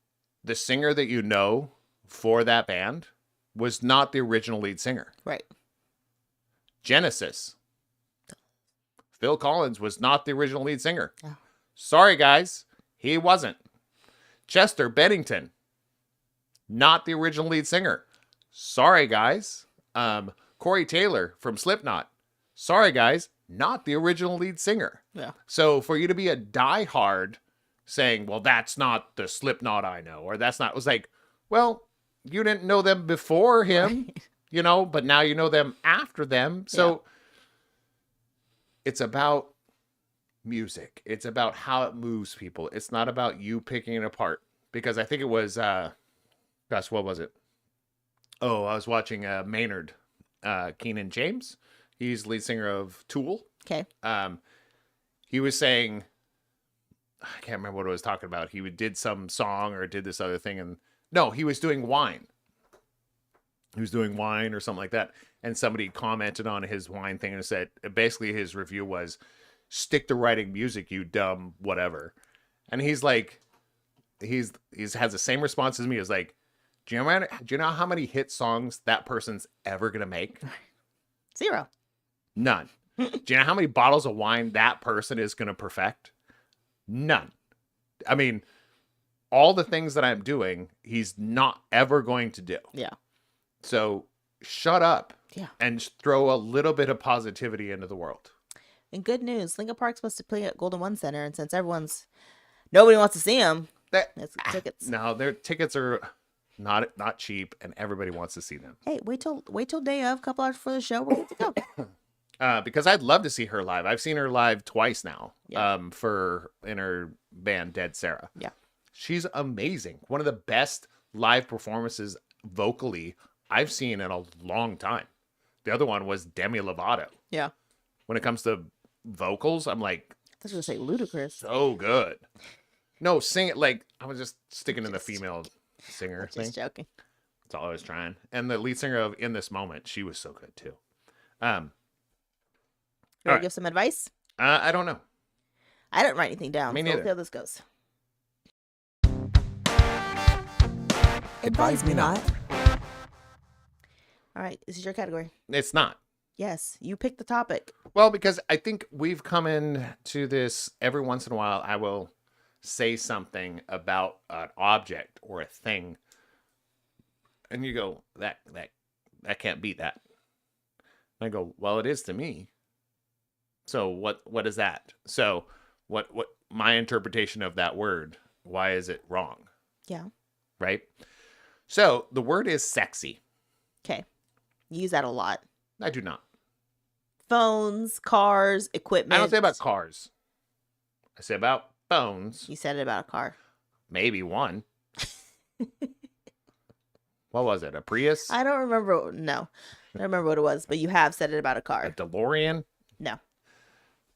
the singer that you know for that band was not the original lead singer. Right. Genesis. Phil Collins was not the original lead singer. Oh. Sorry, guys. He wasn't. Chester Bennington. Not the original lead singer. Sorry, guys. Corey Taylor from Slipknot. Sorry, guys. Not the original lead singer. Yeah. So for you to be a diehard saying, well, that's not the Slipknot I know, or that's not, it was like, well, you didn't know them before him, right. But now you know them after them. So It's about music. It's about how it moves people. It's not about you picking it apart. Because I think it was, gosh, what was it? Oh, I was watching Maynard, Keenan James. He's lead singer of Tool. Okay. He was saying, I can't remember what I was talking about. He did some song or did this other thing. And no, he was doing Wine. He was doing Wine or something like that. And somebody commented on his Wine thing and said, basically his review was, stick to writing music, you dumb whatever. And he's like, he's has the same response as me. Is like, do you know how many hit songs that person's ever going to make? 0. None. Do you know how many bottles of wine that person is going to perfect? None. I mean, all the things that I'm doing, he's not ever going to do. Yeah. So shut up. Yeah. And throw a little bit of positivity into the world. And good news, Linkin Park's supposed to play at Golden One Center, and since nobody wants to see them, let's get tickets. No, their tickets are not cheap, and everybody wants to see them. Hey, wait till day of, a couple hours before the show, we're good to go. Because I'd love to see her live. I've seen her live twice now. Yeah. In her band Dead Sarah. Yeah. She's amazing. One of the best live performances vocally I've seen in a long time. The other one was Demi Lovato. Yeah. When it comes to vocals, I'm like, I was gonna say ludicrous. So good. No, sing it like I was just sticking to the female singer thing. Just joking. That's all I was trying. And the lead singer of In This Moment, she was so good too. You want to give some advice? I don't know. I didn't write anything down. Me neither. We'll see how this goes. Advise me not. All right, this is your category. It's not. Yes, you pick the topic. Well, because I think we've come into this every once in a while. I will say something about an object or a thing, and you go, that can't beat that. And I go, well, it is to me. So what is that? So what my interpretation of that word? Why is it wrong? Yeah. Right. So the word is sexy. Okay. You use that a lot. I do not. Phones, cars, equipment. I don't say about cars. I say about phones. You said it about a car. Maybe one. What was it? A Prius? I don't remember. No. I don't remember what it was, but you have said it about a A car. DeLorean? No.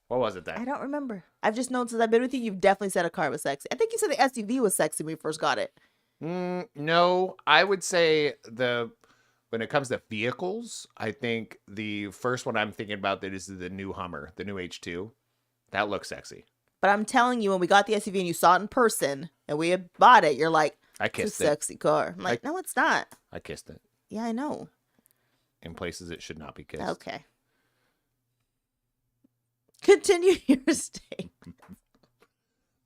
What was it then? I don't remember. I've just known since I've been with you, you've definitely said a car was sexy. I think you said the SUV was sexy when we first got it. No, I would say when it comes to vehicles, I think the first one I'm thinking about that is the new Hummer, the new H2. That looks sexy. But I'm telling you, when we got the SUV and you saw it in person and we had bought it, you're like, I it's a kissed it. sexy car. I'm like, no, it's not. I kissed it. Yeah, I know. In places it should not be kissed. Okay. Continue your statement.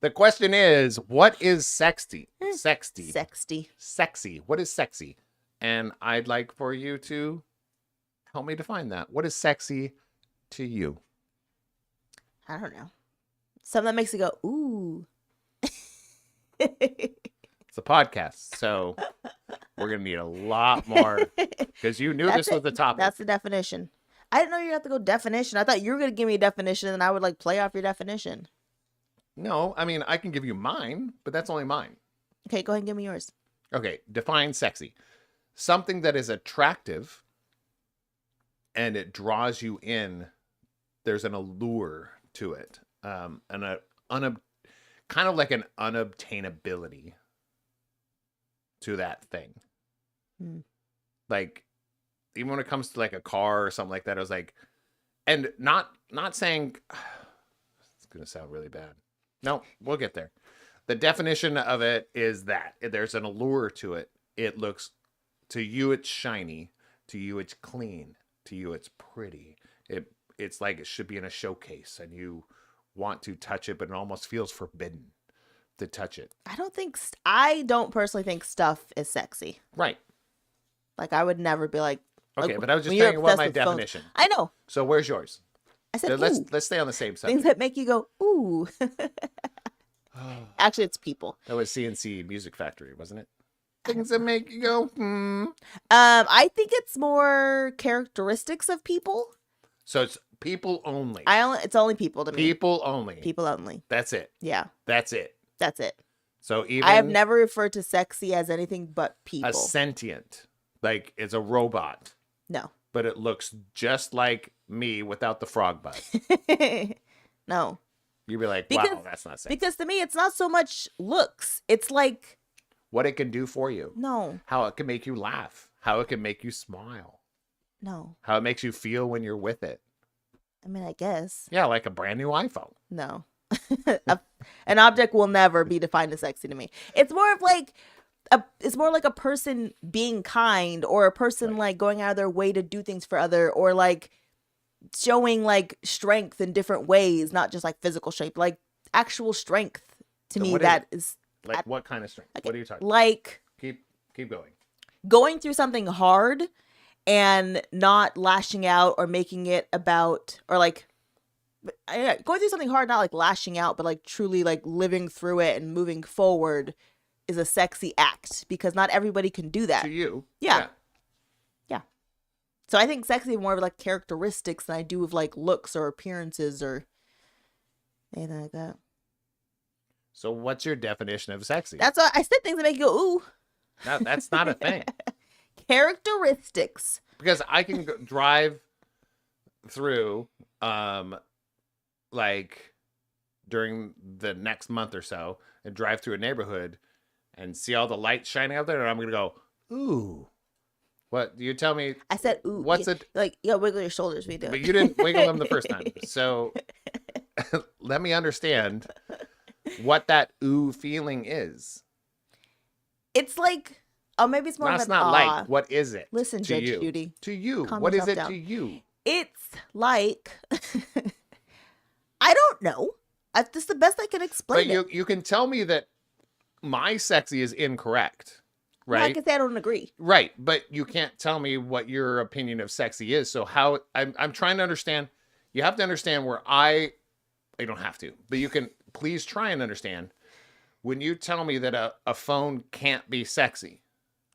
The question is, what is sexy? Sexy. Sexy. What is sexy? And I'd like for you to help me define that. What is sexy to you? I don't know. Something that makes you go, ooh. It's a podcast, so we're going to need a lot more because you knew this was the topic. That's the definition. I didn't know you have to go definition. I thought you were going to give me a definition and I would like play off your definition. No, I mean, I can give you mine, but that's only mine. Okay, go ahead and give me yours. Okay, define sexy. Something that is attractive and it draws you in. There's an allure to it. And kind of like an unobtainability to that thing. Like, even when it comes to like a car or something like that, I was like, and not saying, it's going to sound really bad. No, we'll get there. The definition of it is that there's an allure to it. It looks, to you, it's shiny. To you, it's clean. To you, it's pretty. It's like it should be in a showcase and you want to touch it, but it almost feels forbidden to touch it. I don't personally think stuff is sexy. Right. Like, I would never be like, okay, but I was just telling you what my definition. I know. So where's yours? I said, let's stay on the same subject. Things that make you go, ooh. Actually, it's people. That was CNC Music Factory, wasn't it? Things that make you go, I think it's more characteristics of people. So it's people only. It's only people to me. People only. People only. That's it. Yeah. That's it. That's it. So even I have never referred to sexy as anything but people. A sentient, like it's a robot. No. But it looks just like me without the frog butt. No. You'd be like, wow, that's not sexy. Because to me, it's not so much looks. It's like what it can do for you. No. How it can make you laugh. How it can make you smile. No. How it makes you feel when you're with it. I mean, I guess. Yeah, like a brand new iPhone. No. An object will never be defined as sexy to me. It's more of like it's more like a person being kind, or a person like going out of their way to do things for other, or like showing like strength in different ways, not just like physical strength, like actual strength to me. That is like what kind of strength? What are you talking about? Like keep going through something hard and not lashing out or making it about, or like going through something hard, not like lashing out, but like truly like living through it and moving forward is a sexy act, because not everybody can do that. To you. Yeah. So I think sexy is more of like characteristics than I do of like looks or appearances or anything like that. So what's your definition of sexy? That's what I said, things that make you go, ooh. No, that's not a thing. Characteristics. Because I can drive through, like during the next month or so, and drive through a neighborhood and see all the lights shining out there, and I'm going to go, ooh. What? You tell me. I said, ooh. What's it? Like, you gotta wiggle your shoulders. We do. But you didn't wiggle them the first time. So let me understand what that ooh feeling is. It's like, oh, maybe it's more That's of an not awe. like, what is it? Listen, to Judge you? Judy. To you. Calm What is yourself it down. to you? It's like, I don't know. This is the best I can explain But you can tell me that my sexy is incorrect, right? Like I said, I don't agree. Right, but you can't tell me what your opinion of sexy is. So how I'm trying to understand. You have to understand where you don't have to, but you can please try and understand when you tell me that a phone can't be sexy,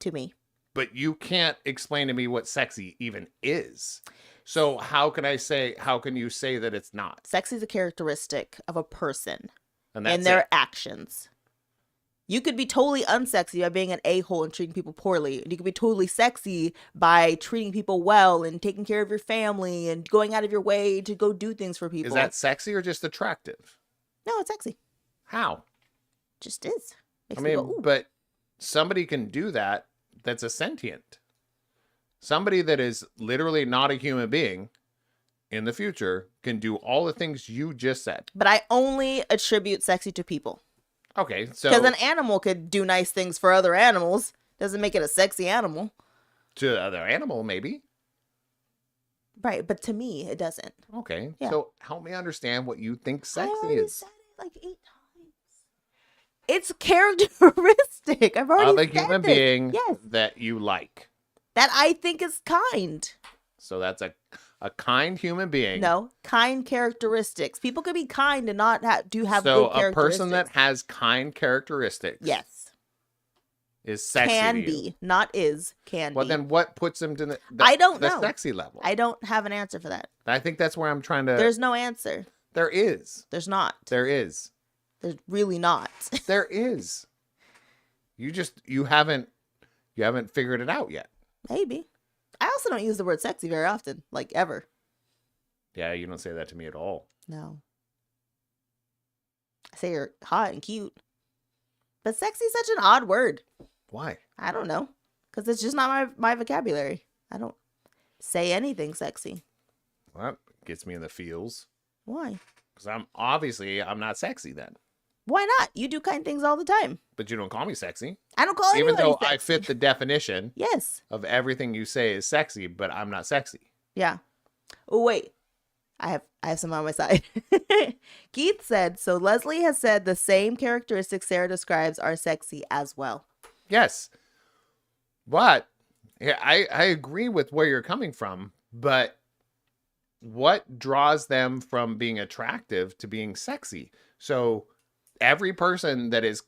To me. but you can't explain to me what sexy even is. So how can you say that it's not? Sexy is a characteristic of a person And that's and their it. actions. You could be totally unsexy by being an a-hole and treating people poorly. And you could be totally sexy by treating people well and taking care of your family and going out of your way to go do things for people. Is that sexy or just attractive? No, it's sexy. How? Just is. I Makes me mean, go, ooh. but somebody can do that that's a sentient. Somebody that is literally not a human being in the future can do all the things you just said. But I only attribute sexy to people. Okay, so Because an animal could do nice things for other animals. Doesn't make it a sexy animal. to the other animal, maybe. Right, but to me, it doesn't. Okay, Yeah. so help me understand what you think I sexy already is. said it like 8 times. It's characteristic. I've already Of a said human this. being Yes, that you like. that I think is kind. So that's a kind human being. No, kind characteristics. People could be kind and not have so good a characteristics. person that has kind characteristics yes, is sexy can to you. be, not is, can Well, be. then what puts them to the I don't the know. sexy level? I don't have an answer for that. I think that's where I'm trying to. There's no answer. There is. There's not. There is. There's really not. There is. You haven't figured it out yet. Maybe. I also don't use the word sexy very often, like ever. Yeah, you don't say that to me at all. No. I say you're hot and cute. But sexy is such an odd word. Why? I don't know. Because it's just not my vocabulary. I don't say anything sexy. Well, that gets me in the feels. Why? Because I'm not sexy then. Why not? You do kind things all the time. But you don't call me sexy. I don't call Even anybody though sexy. I fit the definition Yes. of everything you say is sexy, but I'm not sexy. Yeah. Oh, wait. I have some on my side. Keith said, so Leslie has said the same characteristics Sarah describes are sexy as well. Yes. But yeah, I agree with where you're coming from, but what draws them from being attractive to being sexy? So every person that is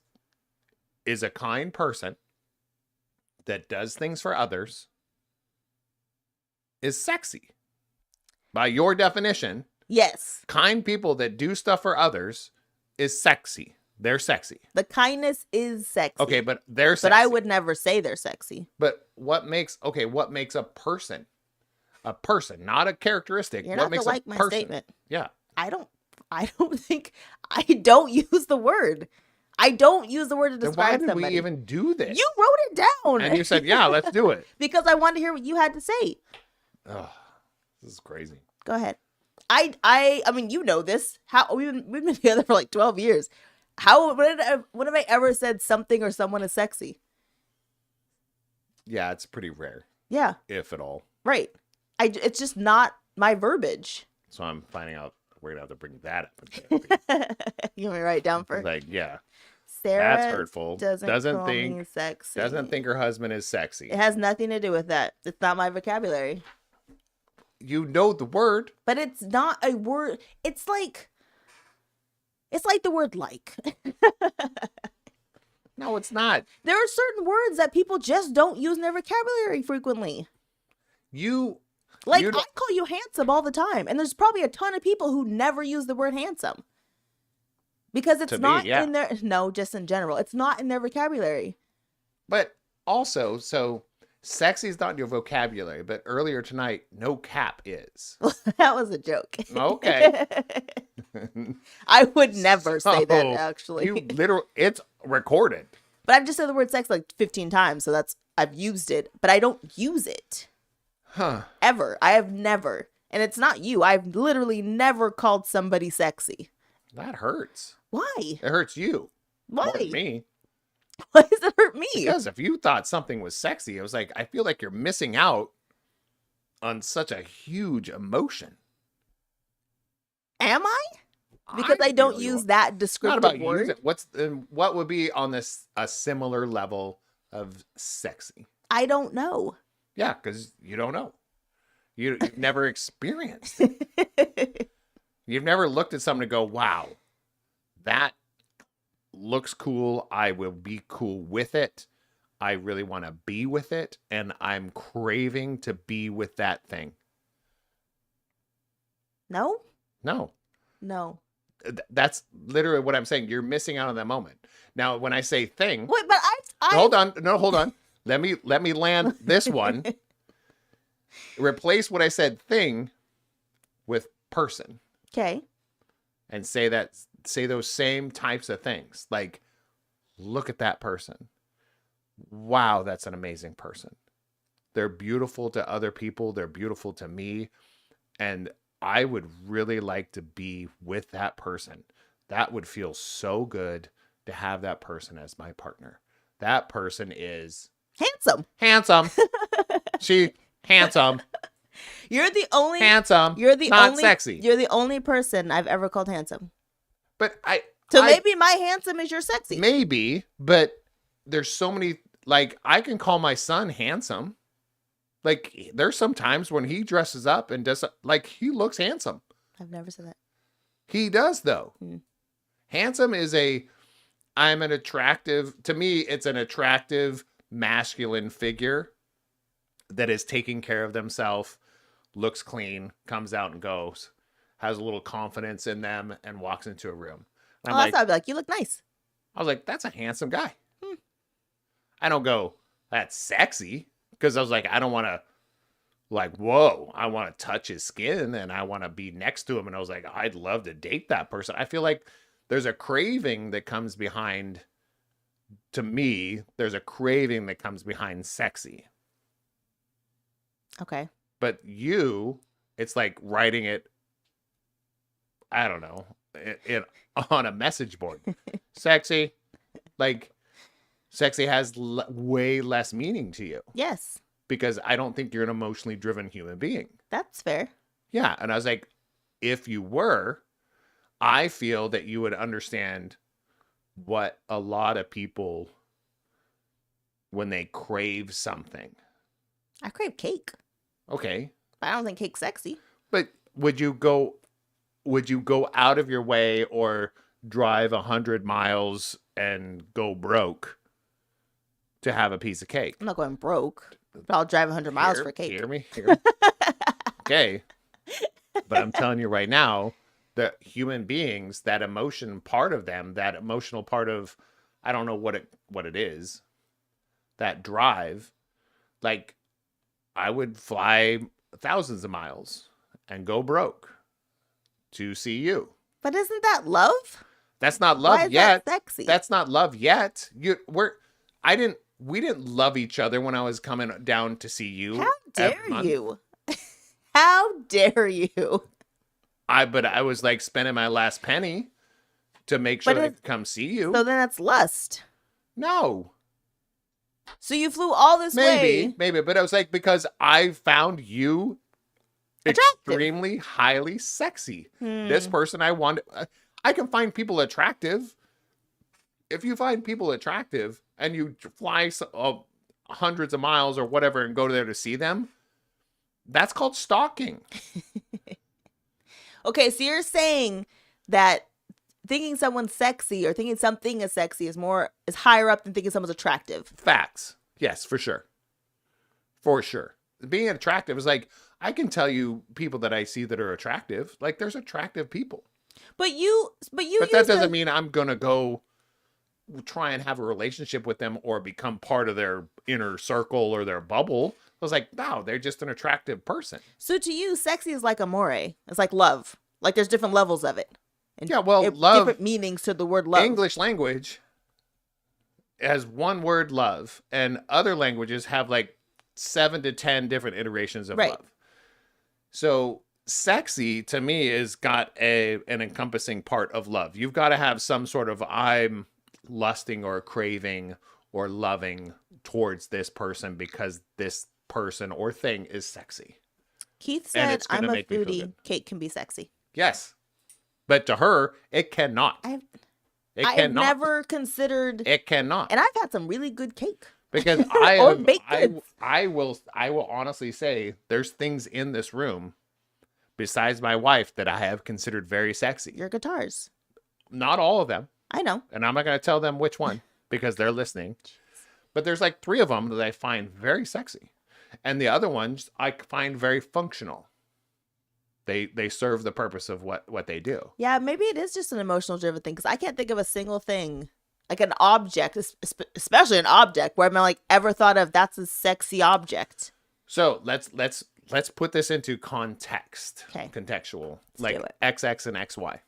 a kind person that does things for others is sexy. By your definition, Yes. kind people that do stuff for others is sexy. They're sexy. The kindness is sexy. Okay, but they're sexy. But I would never say they're sexy. But what makes a person? A person, not a characteristic. You're what not makes to like a my person? statement. Yeah. I don't think I don't use the word. I don't use the word to Then describe why did somebody. we even do this? You wrote it down. And you said, "Yeah, let's do it." because I wanted to hear what you had to say. Oh, this is crazy. Go ahead. I mean, you know this. How we've been together for like 12 years. When have I ever said something or someone is sexy? Yeah, it's pretty rare, Yeah, if at all. right. It's just not my verbiage. So I'm finding out we're gonna have to bring that up. You want me to write it down for Like, yeah, Sarah? that's hurtful. Doesn't call me sexy. Doesn't think her husband is sexy. It has nothing to do with that. It's not my vocabulary. You know the word. But it's not a word. It's like the word like. No, it's not. There are certain words that people just don't use in their vocabulary frequently. Like, You I don't- call you handsome all the time. And there's probably a ton of people who never use the word handsome. Because it's To me, not yeah. in their, no, just in general. It's not in their vocabulary. But also, so sexy is not in your vocabulary. But earlier tonight, no cap is. That was a joke. Okay. I would never say that, So, actually. It's recorded. But I've just said the word sex like 15 times. So I've used it. But I don't use it. Huh. Ever. I have never. And it's not you. I've literally never called somebody sexy. That hurts. Why? It hurts you. More Why? than me. Why does it hurt me? Because if you thought something was sexy, it was like, I feel like you're missing out on such a huge emotion. Am I? Because I don't feel you use are. that Not descriptive about word. what would be on this a similar level of sexy? I don't know. Yeah, because you don't know. You've never experienced it. You've never looked at something and go, wow, that looks cool. I will be cool with it. I really want to be with it. And I'm craving to be with that thing. No? No, No. that's literally what I'm saying. You're missing out on that moment. Now, when I say thing, Wait, but I hold on. No, hold on. Let me land this one. Replace what I said thing with person. Okay. And say those same types of things. Like, look at that person. Wow, that's an amazing person. They're beautiful to other people. They're beautiful to me. And I would really like to be with that person. That would feel so good to have that person as my partner. That person is Handsome. handsome. Handsome. You're the only Handsome. You're the not only sexy. You're the only person I've ever called handsome. But maybe my handsome is your sexy. Maybe, but there's so many, like, I can call my son handsome. Like, there's some times when he dresses up and does, like, he looks handsome. I've never said that. He does, though. Hmm. Handsome is to me, it's an attractive masculine figure that is taking care of themselves, looks clean, comes out and goes, has a little confidence in them, and walks into a room. And That's how I'd be like, you look nice. I was like, that's a handsome guy. I don't go, that's sexy. Because I was like, I don't want to, like, whoa, I want to touch his skin and I want to be next to him. And I was like, I'd love to date that person. I feel like there's a craving that comes behind, to me, there's a craving that comes behind sexy. Okay. But it's like writing it, I don't know, on a message board. Sexy. Like, sexy has way less meaning to you. Yes. Because I don't think you're an emotionally driven human being. That's fair. Yeah. And I was like, if you were, I feel that you would understand what a lot of people, when they crave something. I crave cake. Okay. But I don't think cake's sexy. But would you go out of your way or drive 100 miles and go broke to have a piece of cake? I'm not going broke, but I'll drive 100 miles for cake. Hear me? Okay. But I'm telling you right now, the human beings, that emotion part of them, that emotional part of, I don't know what it is, that drive, like, I would fly thousands of miles and go broke to see you. But isn't that love? That's not love Why is yet. that sexy? That's not love yet. We didn't love each other when I was coming down to see you. How dare you? How dare you? But I was like spending my last penny to make sure that I could come see you. So then that's lust. No. So you flew all this way. Maybe. But I was like, because I found you Attractive. extremely highly sexy. This person I can find people attractive. If you find people attractive and you fly hundreds of miles or whatever and go there to see them, that's called stalking. Okay, so you're saying that thinking someone's sexy or thinking something is sexy is higher up than thinking someone's attractive. Facts. Yes, for sure. For sure. Being attractive is like, I can tell you people that I see that are attractive. Like, there's attractive people. But that doesn't mean I'm going to go try and have a relationship with them or become part of their inner circle or their bubble. I was like, no, they're just an attractive person. So to you, sexy is like amore. It's like love. Like there's different levels of it. And yeah, well, love. Different meanings to the word love. English language has one word, love, and other languages have like 7 to 10 different iterations of love. So sexy to me is got an encompassing part of love. You've got to have some sort of I'm lusting or craving or loving towards this person because this person or thing is sexy. Keith And said, it's gonna I'm a make me feel foodie. good. Cake can be sexy. Yes. But to her, it cannot. I've It I've cannot. never considered, It cannot. and I've had some really good cake. Because or baked goods. I will honestly say there's things in this room besides my wife that I have considered very sexy. Your guitars. Not all of them. I know. And I'm not going to tell them which one because they're listening. But there's like 3 of them that I find very sexy. And the other ones I find very functional. They serve the purpose of what they do. Yeah, maybe it is just an emotional driven thing because I can't think of a single thing, like an object, especially an object where I'm like ever thought of that's a sexy object. So let's put this into context. Okay. Contextual. Let's like do it. XX and XY.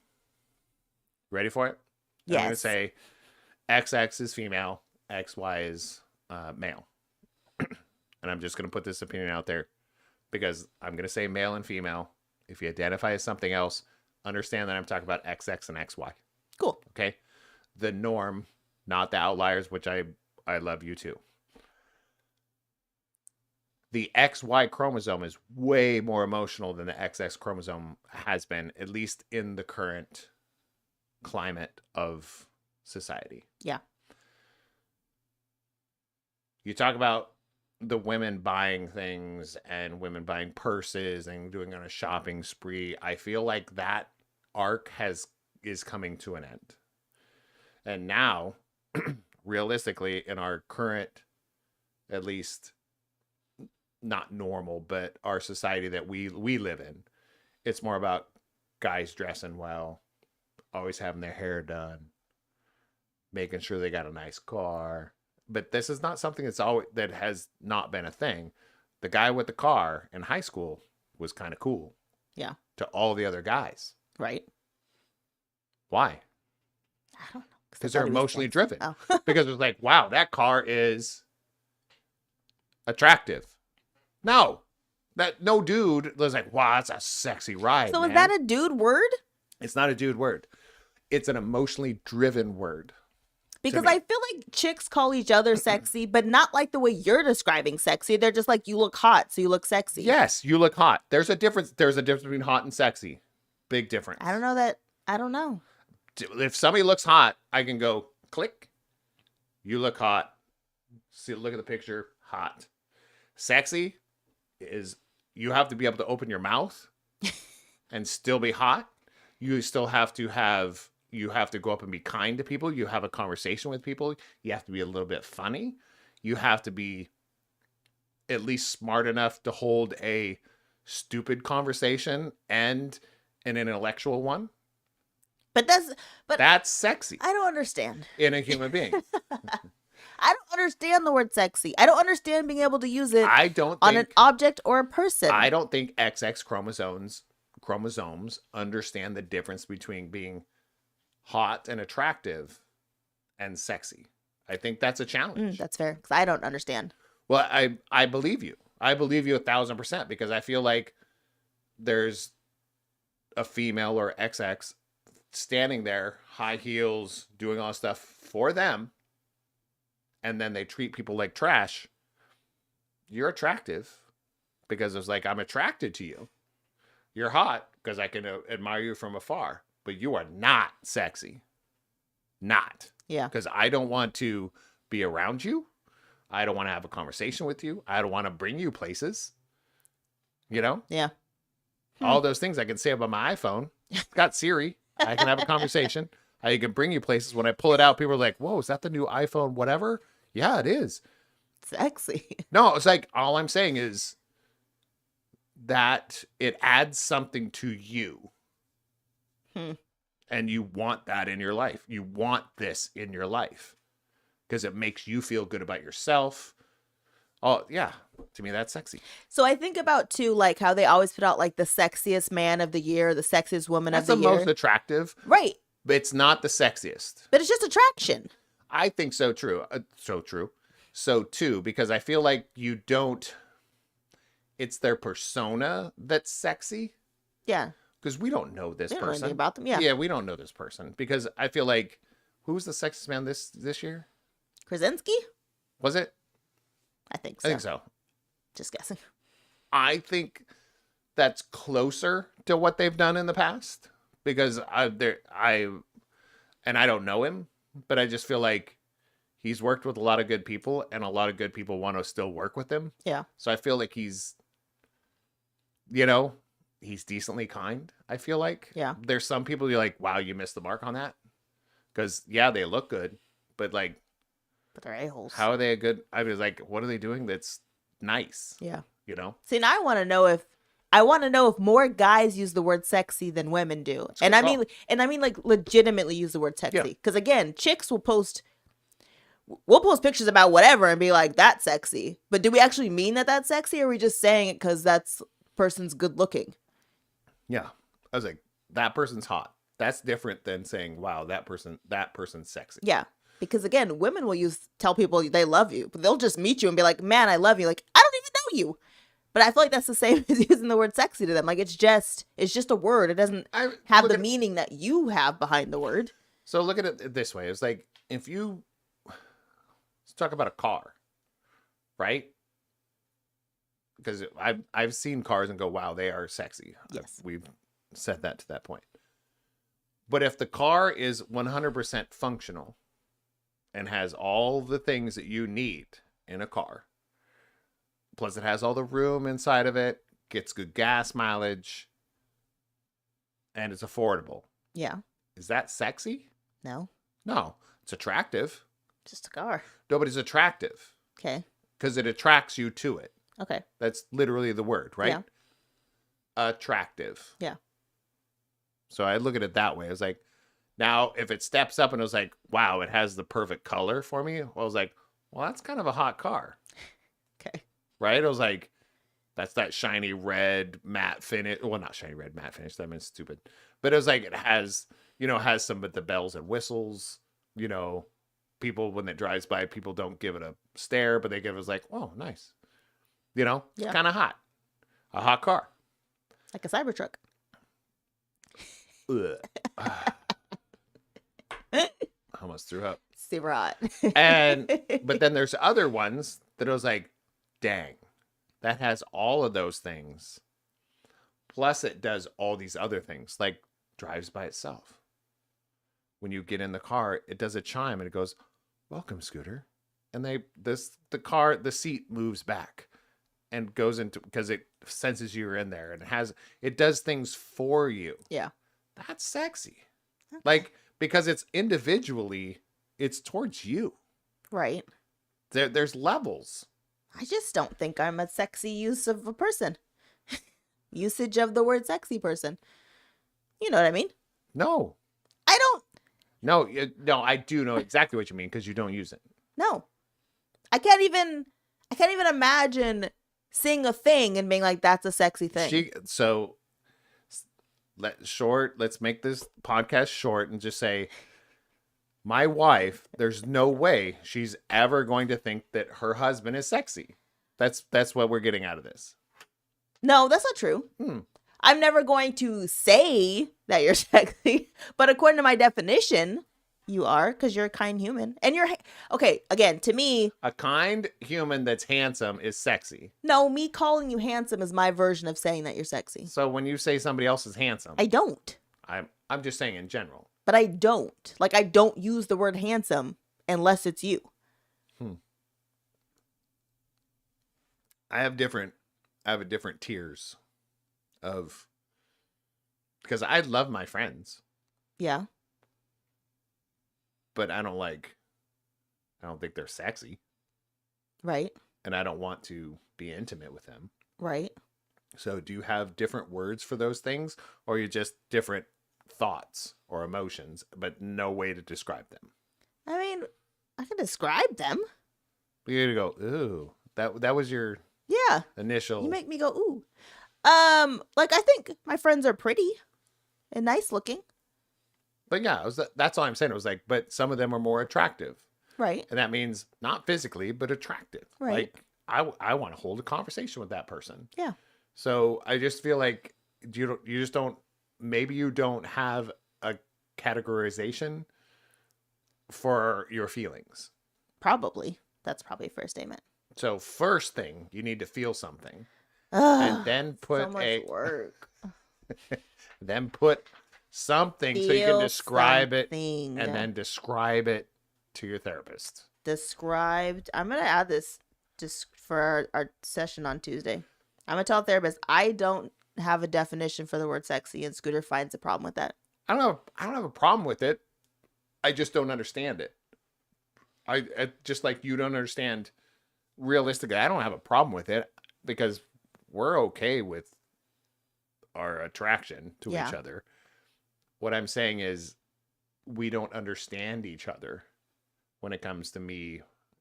Ready for it? Yes. I'm going to say XX is female, XY is male. And I'm just going to put this opinion out there because I'm going to say male and female. If you identify as something else, understand that I'm talking about XX and XY. Cool. Okay? The norm, not the outliers, which I love you too. The XY chromosome is way more emotional than the XX chromosome has been, at least in the current climate of society. Yeah. You talk about the women buying things and women buying purses and doing on a shopping spree. I feel like that arc is coming to an end. And now, realistically, in our current, at least not normal, but our society that we live in, it's more about guys dressing well, always having their hair done, making sure they got a nice car. But this is not something that has not been a thing. The guy with the car in high school was kind of cool. Yeah. To all the other guys. Right. Why? I don't know. Because they're emotionally driven. Oh. Because it's like, wow, that car is attractive. No. No dude was like, wow, that's a sexy ride. So man. is that a dude word? It's not a dude word. It's an emotionally driven word. Because I feel like chicks call each other sexy, but not like the way you're describing sexy. They're just like, you look hot, so you look sexy. Yes, you look hot. There's a difference. There's a difference between hot and sexy. Big difference. I don't know that. I don't know. If somebody looks hot, I can go click. You look hot. See, look at the picture. Hot. Sexy is you have to be able to open your mouth and still be hot. You still have to have. You have to go up and be kind to people. You have a conversation with people. You have to be a little bit funny. You have to be at least smart enough to hold a stupid conversation and an intellectual one. But that's sexy. I don't understand. In a human being. I don't understand the word sexy. I don't understand being able to use it on an object or a person. I don't think XX chromosomes understand the difference between being hot and attractive and sexy. I think that's a challenge. That's fair, because I don't understand. Well, I believe you. I believe you 1,000% because I feel like there's a female or XX standing there, high heels, doing all this stuff for them, and then they treat people like trash. You're attractive because it's like, I'm attracted to you. You're hot because I can admire you from afar. But you are not sexy. Not. Yeah. Because I don't want to be around you. I don't want to have a conversation with you. I don't want to bring you places. You know? Yeah. All those things I can say about my iPhone. It's got Siri. I can have a conversation. I can bring you places. When I pull it out, people are like, whoa, is that the new iPhone whatever? Yeah, it is. Sexy. No, it's like, all I'm saying is that it adds something to you. And you want that in your life. You want this in your life because it makes you feel good about yourself. Oh, yeah. To me, that's sexy. So I think about, too, like how they always put out like the sexiest man of the year, the sexiest woman of the year. That's the most attractive. Right. But it's not the sexiest. But it's just attraction. I think so, true. So, too, because I feel like you don't, it's their persona that's sexy. Yeah. Because we don't know this don't know person. anything about them. Yeah. Yeah, we don't know this person. Because I feel like, who was the sexiest man this year? Krasinski? Was it? I think so. I think so. Just guessing. I think that's closer to what they've done in the past, because I don't know him, but I just feel like he's worked with a lot of good people, and a lot of good people want to still work with him. Yeah. So I feel like he's decently kind. I feel like Yeah. there's some people you're like, wow, you missed the mark on that, because yeah, they look good, but like, But they're a-holes. how are they a good? I was like, what are they doing that's nice? Yeah. See, now I want to know if more guys use the word sexy than women do. And I mean like legitimately use the word sexy. Because again, chicks will post pictures about whatever and be like, that's sexy. But do we actually mean that that's sexy, or are we just saying it because that's person's good looking? Yeah. I was like, that person's hot. That's different than saying, wow, that person's sexy. Yeah. Because again, women will tell people they love you, but they'll just meet you and be like, man, I love you. Like, I don't even know you. But I feel like that's the same as using the word sexy to them. Like, it's just a word. It doesn't have the meaning that you have behind the word. So look at it this way. It's like, let's talk about a car, right? Because I've seen cars and go, wow, they are sexy. Yes. We've said that to that point. But if the car is 100% functional and has all the things that you need in a car, plus it has all the room inside of it, gets good gas mileage, and it's affordable. Yeah. Is that sexy? No. No. It's attractive. Just a car. No, but it's attractive. Okay. Because it attracts you to it. Okay. That's literally the word, right? Yeah. Attractive. Yeah. So I look at it that way. It's like, now if it steps up and it was like, wow, it has the perfect color for me, well, I was like, well, that's kind of a hot car. Okay. Right? I was like, that's that shiny red matte finish. Well, not shiny red matte finish. That means stupid. But it was like, it has some of the bells and whistles. People, when it drives by, people don't give it a stare, but they give it like, oh, nice. It's kind of hot. A hot car. Like a Cybertruck. I almost threw up. Super hot. But then there's other ones that I was like, dang, that has all of those things. Plus it does all these other things, like drives by itself. When you get in the car, it does a chime and it goes, welcome, Scooter. And the seat moves back and goes into, because it senses you're in there, and it does things for you. Yeah. That's sexy. Okay. Like, because it's individually, it's towards you. Right. There's levels. I just don't think I'm a sexy use of a person. Usage of the word sexy person. You know what I mean? No. I don't. No, I do know exactly what you mean, because you don't use it. No. I can't even imagine seeing a thing and being like, that's a sexy thing. Let's make this podcast short and just say, my wife, there's no way she's ever going to think that her husband is sexy. That's what we're getting out of this. No, that's not true. I'm never going to say that you're sexy, but according to my definition, you are, because you're a kind human. And okay, again, to me, a kind human that's handsome is sexy. No, me calling you handsome is my version of saying that you're sexy. So when you say somebody else is handsome, I don't. I'm just saying in general. But I don't. Like, I don't use the word handsome unless it's you. I have different tiers of, because I love my friends. Yeah. But I don't think they're sexy. Right. And I don't want to be intimate with them. Right. So do you have different words for those things, or are you just different thoughts or emotions, but no way to describe them? I mean, I can describe them. You're gonna go, ooh, that was your initial. You make me go, ooh. Like, I think my friends are pretty and nice looking. But yeah, that's all I'm saying. It was like, but some of them are more attractive. Right. And that means not physically, but attractive. Right. Like, I want to hold a conversation with that person. Yeah. So I just feel like maybe you don't have a categorization for your feelings. Probably. That's probably a fair statement. So first thing, you need to feel something. and then put so much work. then put something so you can Feel describe it something. and then describe it to your therapist. Described. I'm gonna add this just for our session on Tuesday. I'm gonna tell a therapist I don't have a definition for the word sexy, and Scooter finds a problem with that. I don't have a problem with it. I just don't understand it. I just like you don't understand realistically. I don't have a problem with it because we're okay with our attraction to each other. What I'm saying is we don't understand each other when it comes to me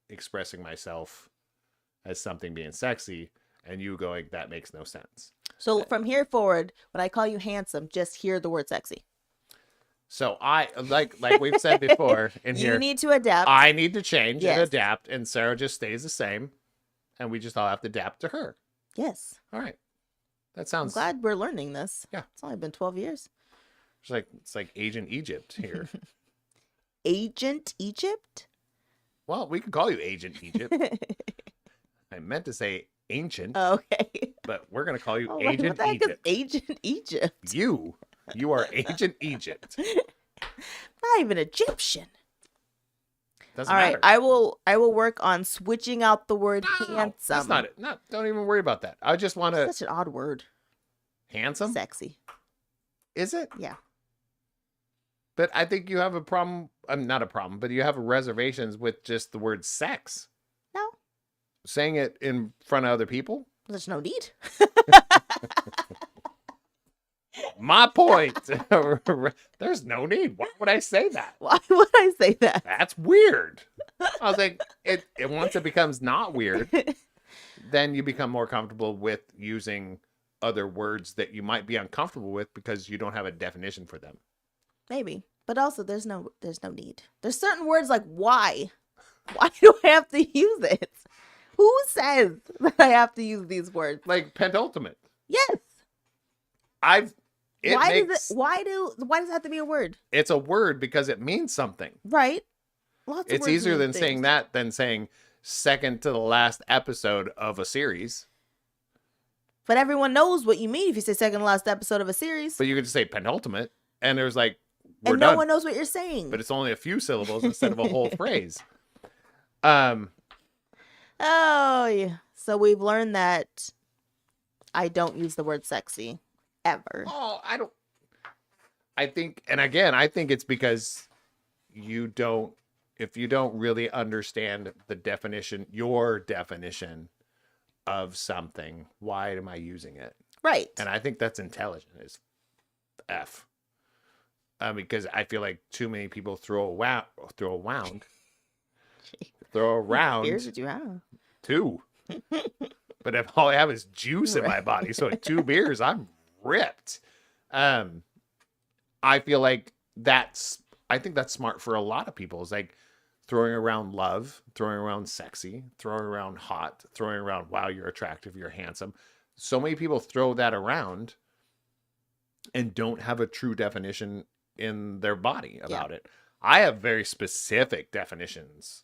expressing myself as something being sexy and you going, that makes no sense. So from here forward, when I call you handsome, just hear the word sexy. So I like we've said before in here. You need to adapt. I need to change Yes. and adapt, and Sarah just stays the same, and we just all have to adapt to her. Yes. All right, that I'm sounds. glad we're learning this. Yeah. It's only been 12 years. It's like Agent Egypt here. Agent Egypt? Well, we can call you Agent Egypt. I meant to say ancient, Okay. but we're gonna call you Oh, Agent what the heck Egypt. is Agent Egypt? You are Agent Egypt. Not even Egyptian. Doesn't All right, matter. I will work on switching out the word No, handsome. that's not it. No, don't even worry about that. I just want to. Such an odd word. Handsome? Sexy. Is it? Yeah. But I think you have a problem. Not a problem, but you have reservations with just the word sex. No, Saying it in front of other people. there's no need. My point. There's no need. Why would I say that? Why would I say that? That's weird. I was like, it once it becomes not weird, then you become more comfortable with using other words that you might be uncomfortable with because you don't have a definition for them. Maybe, but also there's no need. There's certain words like why. Why do I have to use it? Who says that I have to use these words? Like penultimate. Yes. Why Why does it have to be a word? It's a word because it means something. Right. Lots of It's words easier mean than things. saying that than saying second to the last episode of a series. But everyone knows what you mean if you say second to last episode of a series. But you could just say penultimate, and there's like, we're And done. no one knows what you're saying. But it's only a few syllables instead of a whole phrase. Oh, yeah. So we've learned that I don't use the word sexy ever. Oh, I think, and again, I think it's because if you don't really understand the definition, your definition of something, why am I using it? Right. And I think that's intelligent as F. Because I feel like too many people throw around Beers did you have? 2. But if all I have is juice in my body, so at 2 beers, I'm ripped. I feel like I think that's smart for a lot of people. It's like throwing around love, throwing around sexy, throwing around hot, throwing around, wow, you're attractive, you're handsome. So many people throw that around and don't have a true definition in their body about it. I have very specific definitions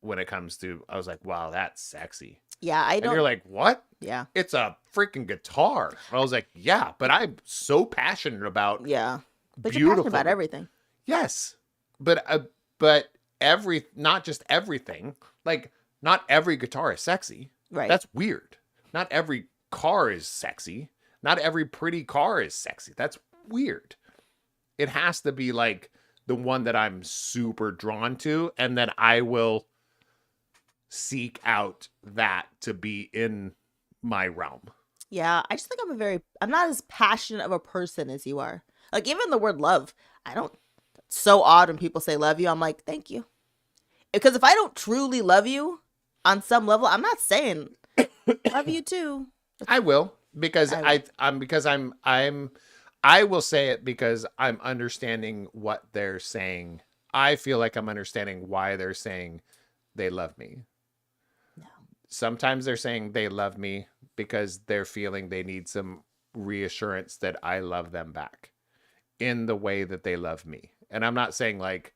when it comes to, I was like, wow, that's sexy. Yeah, I And don't. you're like, what? Yeah. It's a freaking guitar. I was like, yeah, but I'm so passionate about Yeah. But you're passionate beautiful. about everything. Yes, but not just everything. Like, not every guitar is sexy. Right. That's weird. Not every car is sexy. Not every pretty car is sexy. That's weird. It has to be like the one that I'm super drawn to, and then I will seek out that to be in my realm. Yeah, I just think I'm not as passionate of a person as you are. Like, even the word love, it's so odd when people say love you. I'm like, thank you. Because if I don't truly love you on some level, I'm not saying love you too. I will, because I will say it because I'm understanding what they're saying. I feel like I'm understanding why they're saying they love me. No. Sometimes they're saying they love me because they're feeling they need some reassurance that I love them back in the way that they love me. And I'm not saying like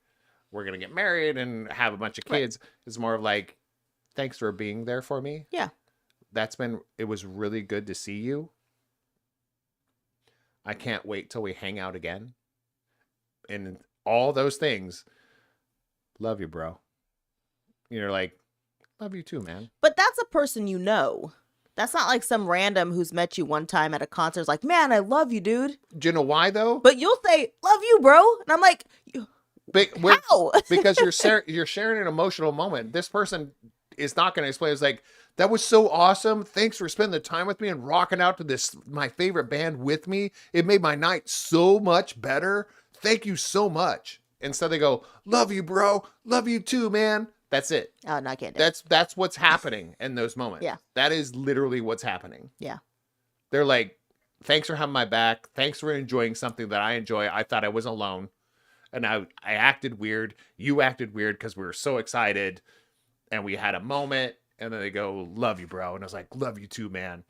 we're going to get married and have a bunch of kids. Right. It's more of like, thanks for being there for me. Yeah. it was really good to see you. I can't wait till we hang out again. And all those things. Love you, bro. You're like, love you too, man. But that's a person you know. That's not like some random who's met you one time at a concert. It's like, man, I love you, dude. Do you know why though? But you'll say, love you, bro. And I'm like, how? Because you're sharing an emotional moment. This person is not going to explain. It's like, that was so awesome. Thanks for spending the time with me and rocking out to this, my favorite band with me. It made my night so much better. Thank you so much. Instead they go, love you, bro. Love you too, man. That's it. Oh, no, I can't do it. That's what's happening in those moments. Yeah. That is literally what's happening. Yeah. They're like, thanks for having my back. Thanks for enjoying something that I enjoy. I thought I was alone. And I acted weird. You acted weird because we were so excited. And we had a moment. And then they go, love you, bro. And I was like, love you too, man.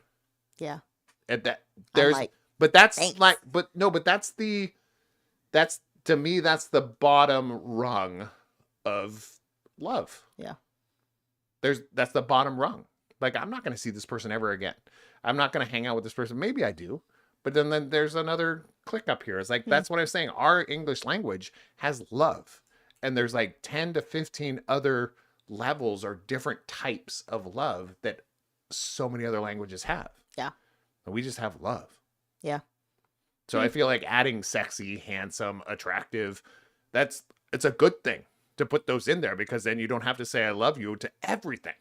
Yeah. And like, but that's thanks. like, but no, but that's to me, that's the bottom rung of love. Yeah. That's the bottom rung. Like, I'm not going to see this person ever again. I'm not going to hang out with this person. Maybe I do. But then there's another click up here. It's like, that's what I was saying. Our English language has love. And there's like 10 to 15 other levels or different types of love that so many other languages have. Yeah. And we just have love. Yeah. So I feel like adding sexy, handsome, attractive, it's a good thing to put those in there, because then you don't have to say I love you to everything.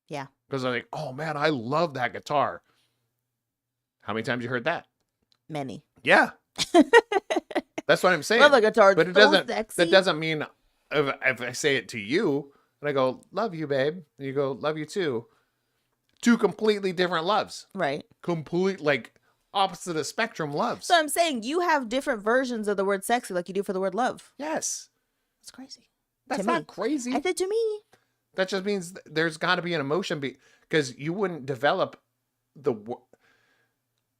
Yeah. Because I'm like, oh man, I love that guitar. How many times you heard that? Many. Yeah. That's what I'm saying. Love the guitar. But it so doesn't, sexy. that doesn't mean if I say it to you and I go, love you, babe. And you go, love you too. Two completely different loves. Right. Complete, like opposite of spectrum loves. So I'm saying you have different versions of the word sexy like you do for the word love. Yes. That's crazy. That's To not me. crazy. I said to me. That just means there's got to be an emotion because you wouldn't develop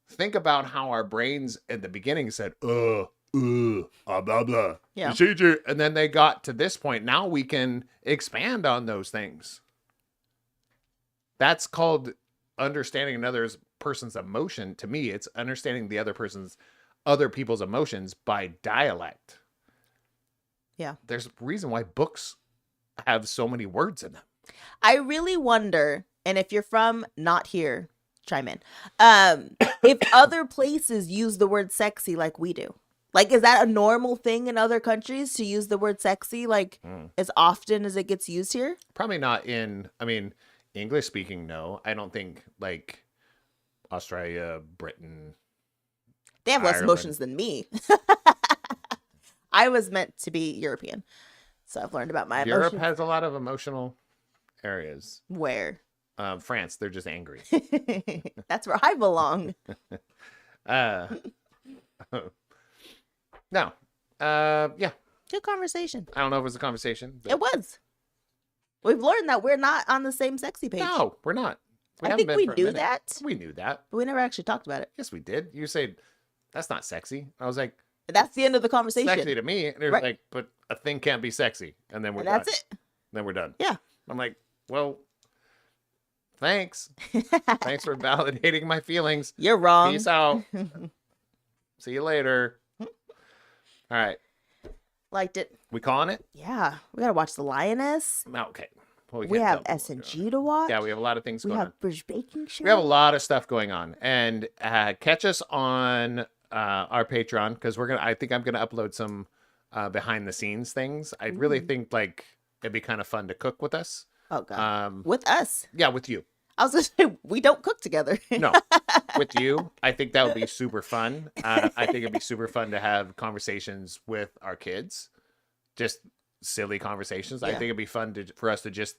think about how our brains at the beginning said, blah, blah. Yeah. And then they got to this point. Now we can expand on those things. That's called understanding another person's emotion. To me, it's understanding the other people's emotions by dialect. Yeah. There's a reason why books have so many words in them. I really wonder, and if you're from not here, chime in. If other places use the word sexy like we do. Like, is that a normal thing in other countries to use the word sexy like as often as it gets used here? Probably not English speaking, no. I don't think like Australia, Britain. They have less Ireland. emotions than me. I was meant to be European. So I've learned about my Europe emotions. has a lot of emotional areas. Where? France, they're just angry. That's where I belong. No. Yeah. Good conversation. I don't know if it was a conversation. But It was. We've learned that we're not on the same sexy page. no, we're not. I haven't think been we for a knew minute. that, We knew that. but we never actually talked about it. Yes, we did. You said, that's not sexy. I was like, That's the end of the conversation. sexy to me. And it was Right. like, but a thing can't be sexy. And then we're And done. that's it. Then we're done. Yeah. I'm like, well, thanks. Thanks for validating my feelings. You're wrong. Peace out. See you later. All right. Liked it. We calling it? Yeah. We got to watch The Lioness. Okay. Well, We can't have tell S&G to watch. Yeah, we have a lot of things We going have on. British Baking Show. We have a lot of stuff going on. And catch us on our Patreon, because I think I'm gonna upload some behind the scenes things. I really think like it'd be kind of fun to cook with us. Oh, God. With us. Yeah, with you. I was going to say, we don't cook together. No, with you. I think that would be super fun. I think it'd be super fun to have conversations with our kids. Just silly conversations. I Yeah. think it'd be fun for us to just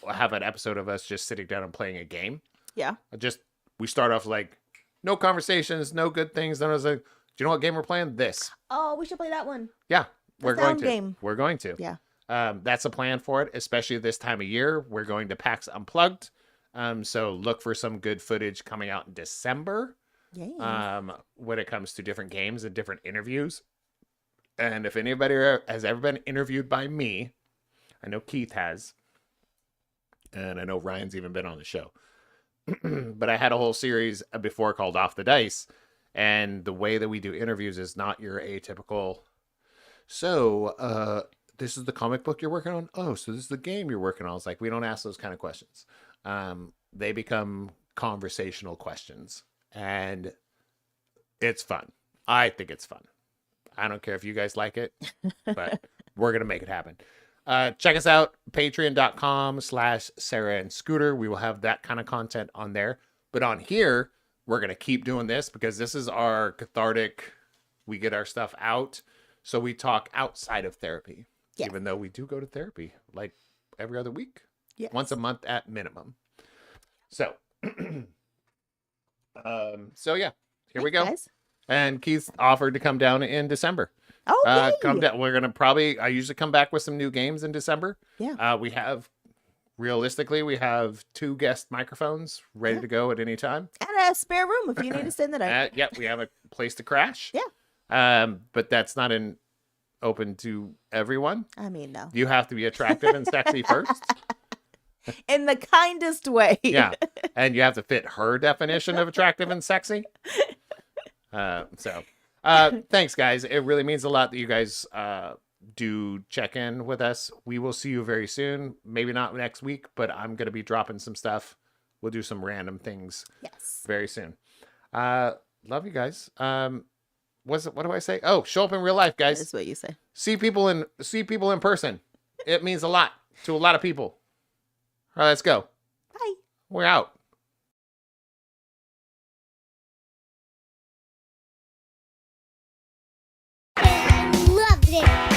have an episode of us just sitting down and playing a game. Yeah. We start off like, no conversations, no good things. Then I was like, do you know what game we're playing? This. Oh, we should play that one. Yeah, we're going sound to. game. We're going to. Yeah. That's a plan for it, especially this time of year. We're going to PAX Unplugged. So look for some good footage coming out in December. Yeah. When it comes to different games and different interviews. And if anybody has ever been interviewed by me, I know Keith has. And I know Ryan's even been on the show. But I had a whole series before called Off the Dice. And the way that we do interviews is not your atypical. So, this is the comic book you're working on? Oh, so this is the game you're working on. It's like, we don't ask those kind of questions. They become conversational questions. And it's fun. I think it's fun. I don't care if you guys like it, but we're going to make it happen. Check us out, patreon.com/Sarah and Scooter. We will have that kind of content on there. But on here, we're going to keep doing this because this is our cathartic, we get our stuff out. So we talk outside of therapy, even though we do go to therapy like every other week, once a month at minimum. So, here we go. Guys. And Keith offered to come down in December. Oh, come down. We're gonna I usually come back with some new games in December. Yeah. We have 2 guest microphones ready to go at any time, and a spare room if you need to stay in the night. We have a place to crash. Yeah. But that's not open to everyone. I mean, no. You have to be attractive and sexy first. In the kindest way. Yeah. And you have to fit her definition of attractive and sexy. Thanks, guys. It really means a lot that you guys do check in with us. We will see you very soon. Maybe not next week, but I'm going to be dropping some stuff. We'll do some random things very soon. Love you guys. What do I say? Oh, show up in real life, guys. That's what you say. See people in person. It means a lot to a lot of people. All right, let's go. Bye. We're out. Loved it.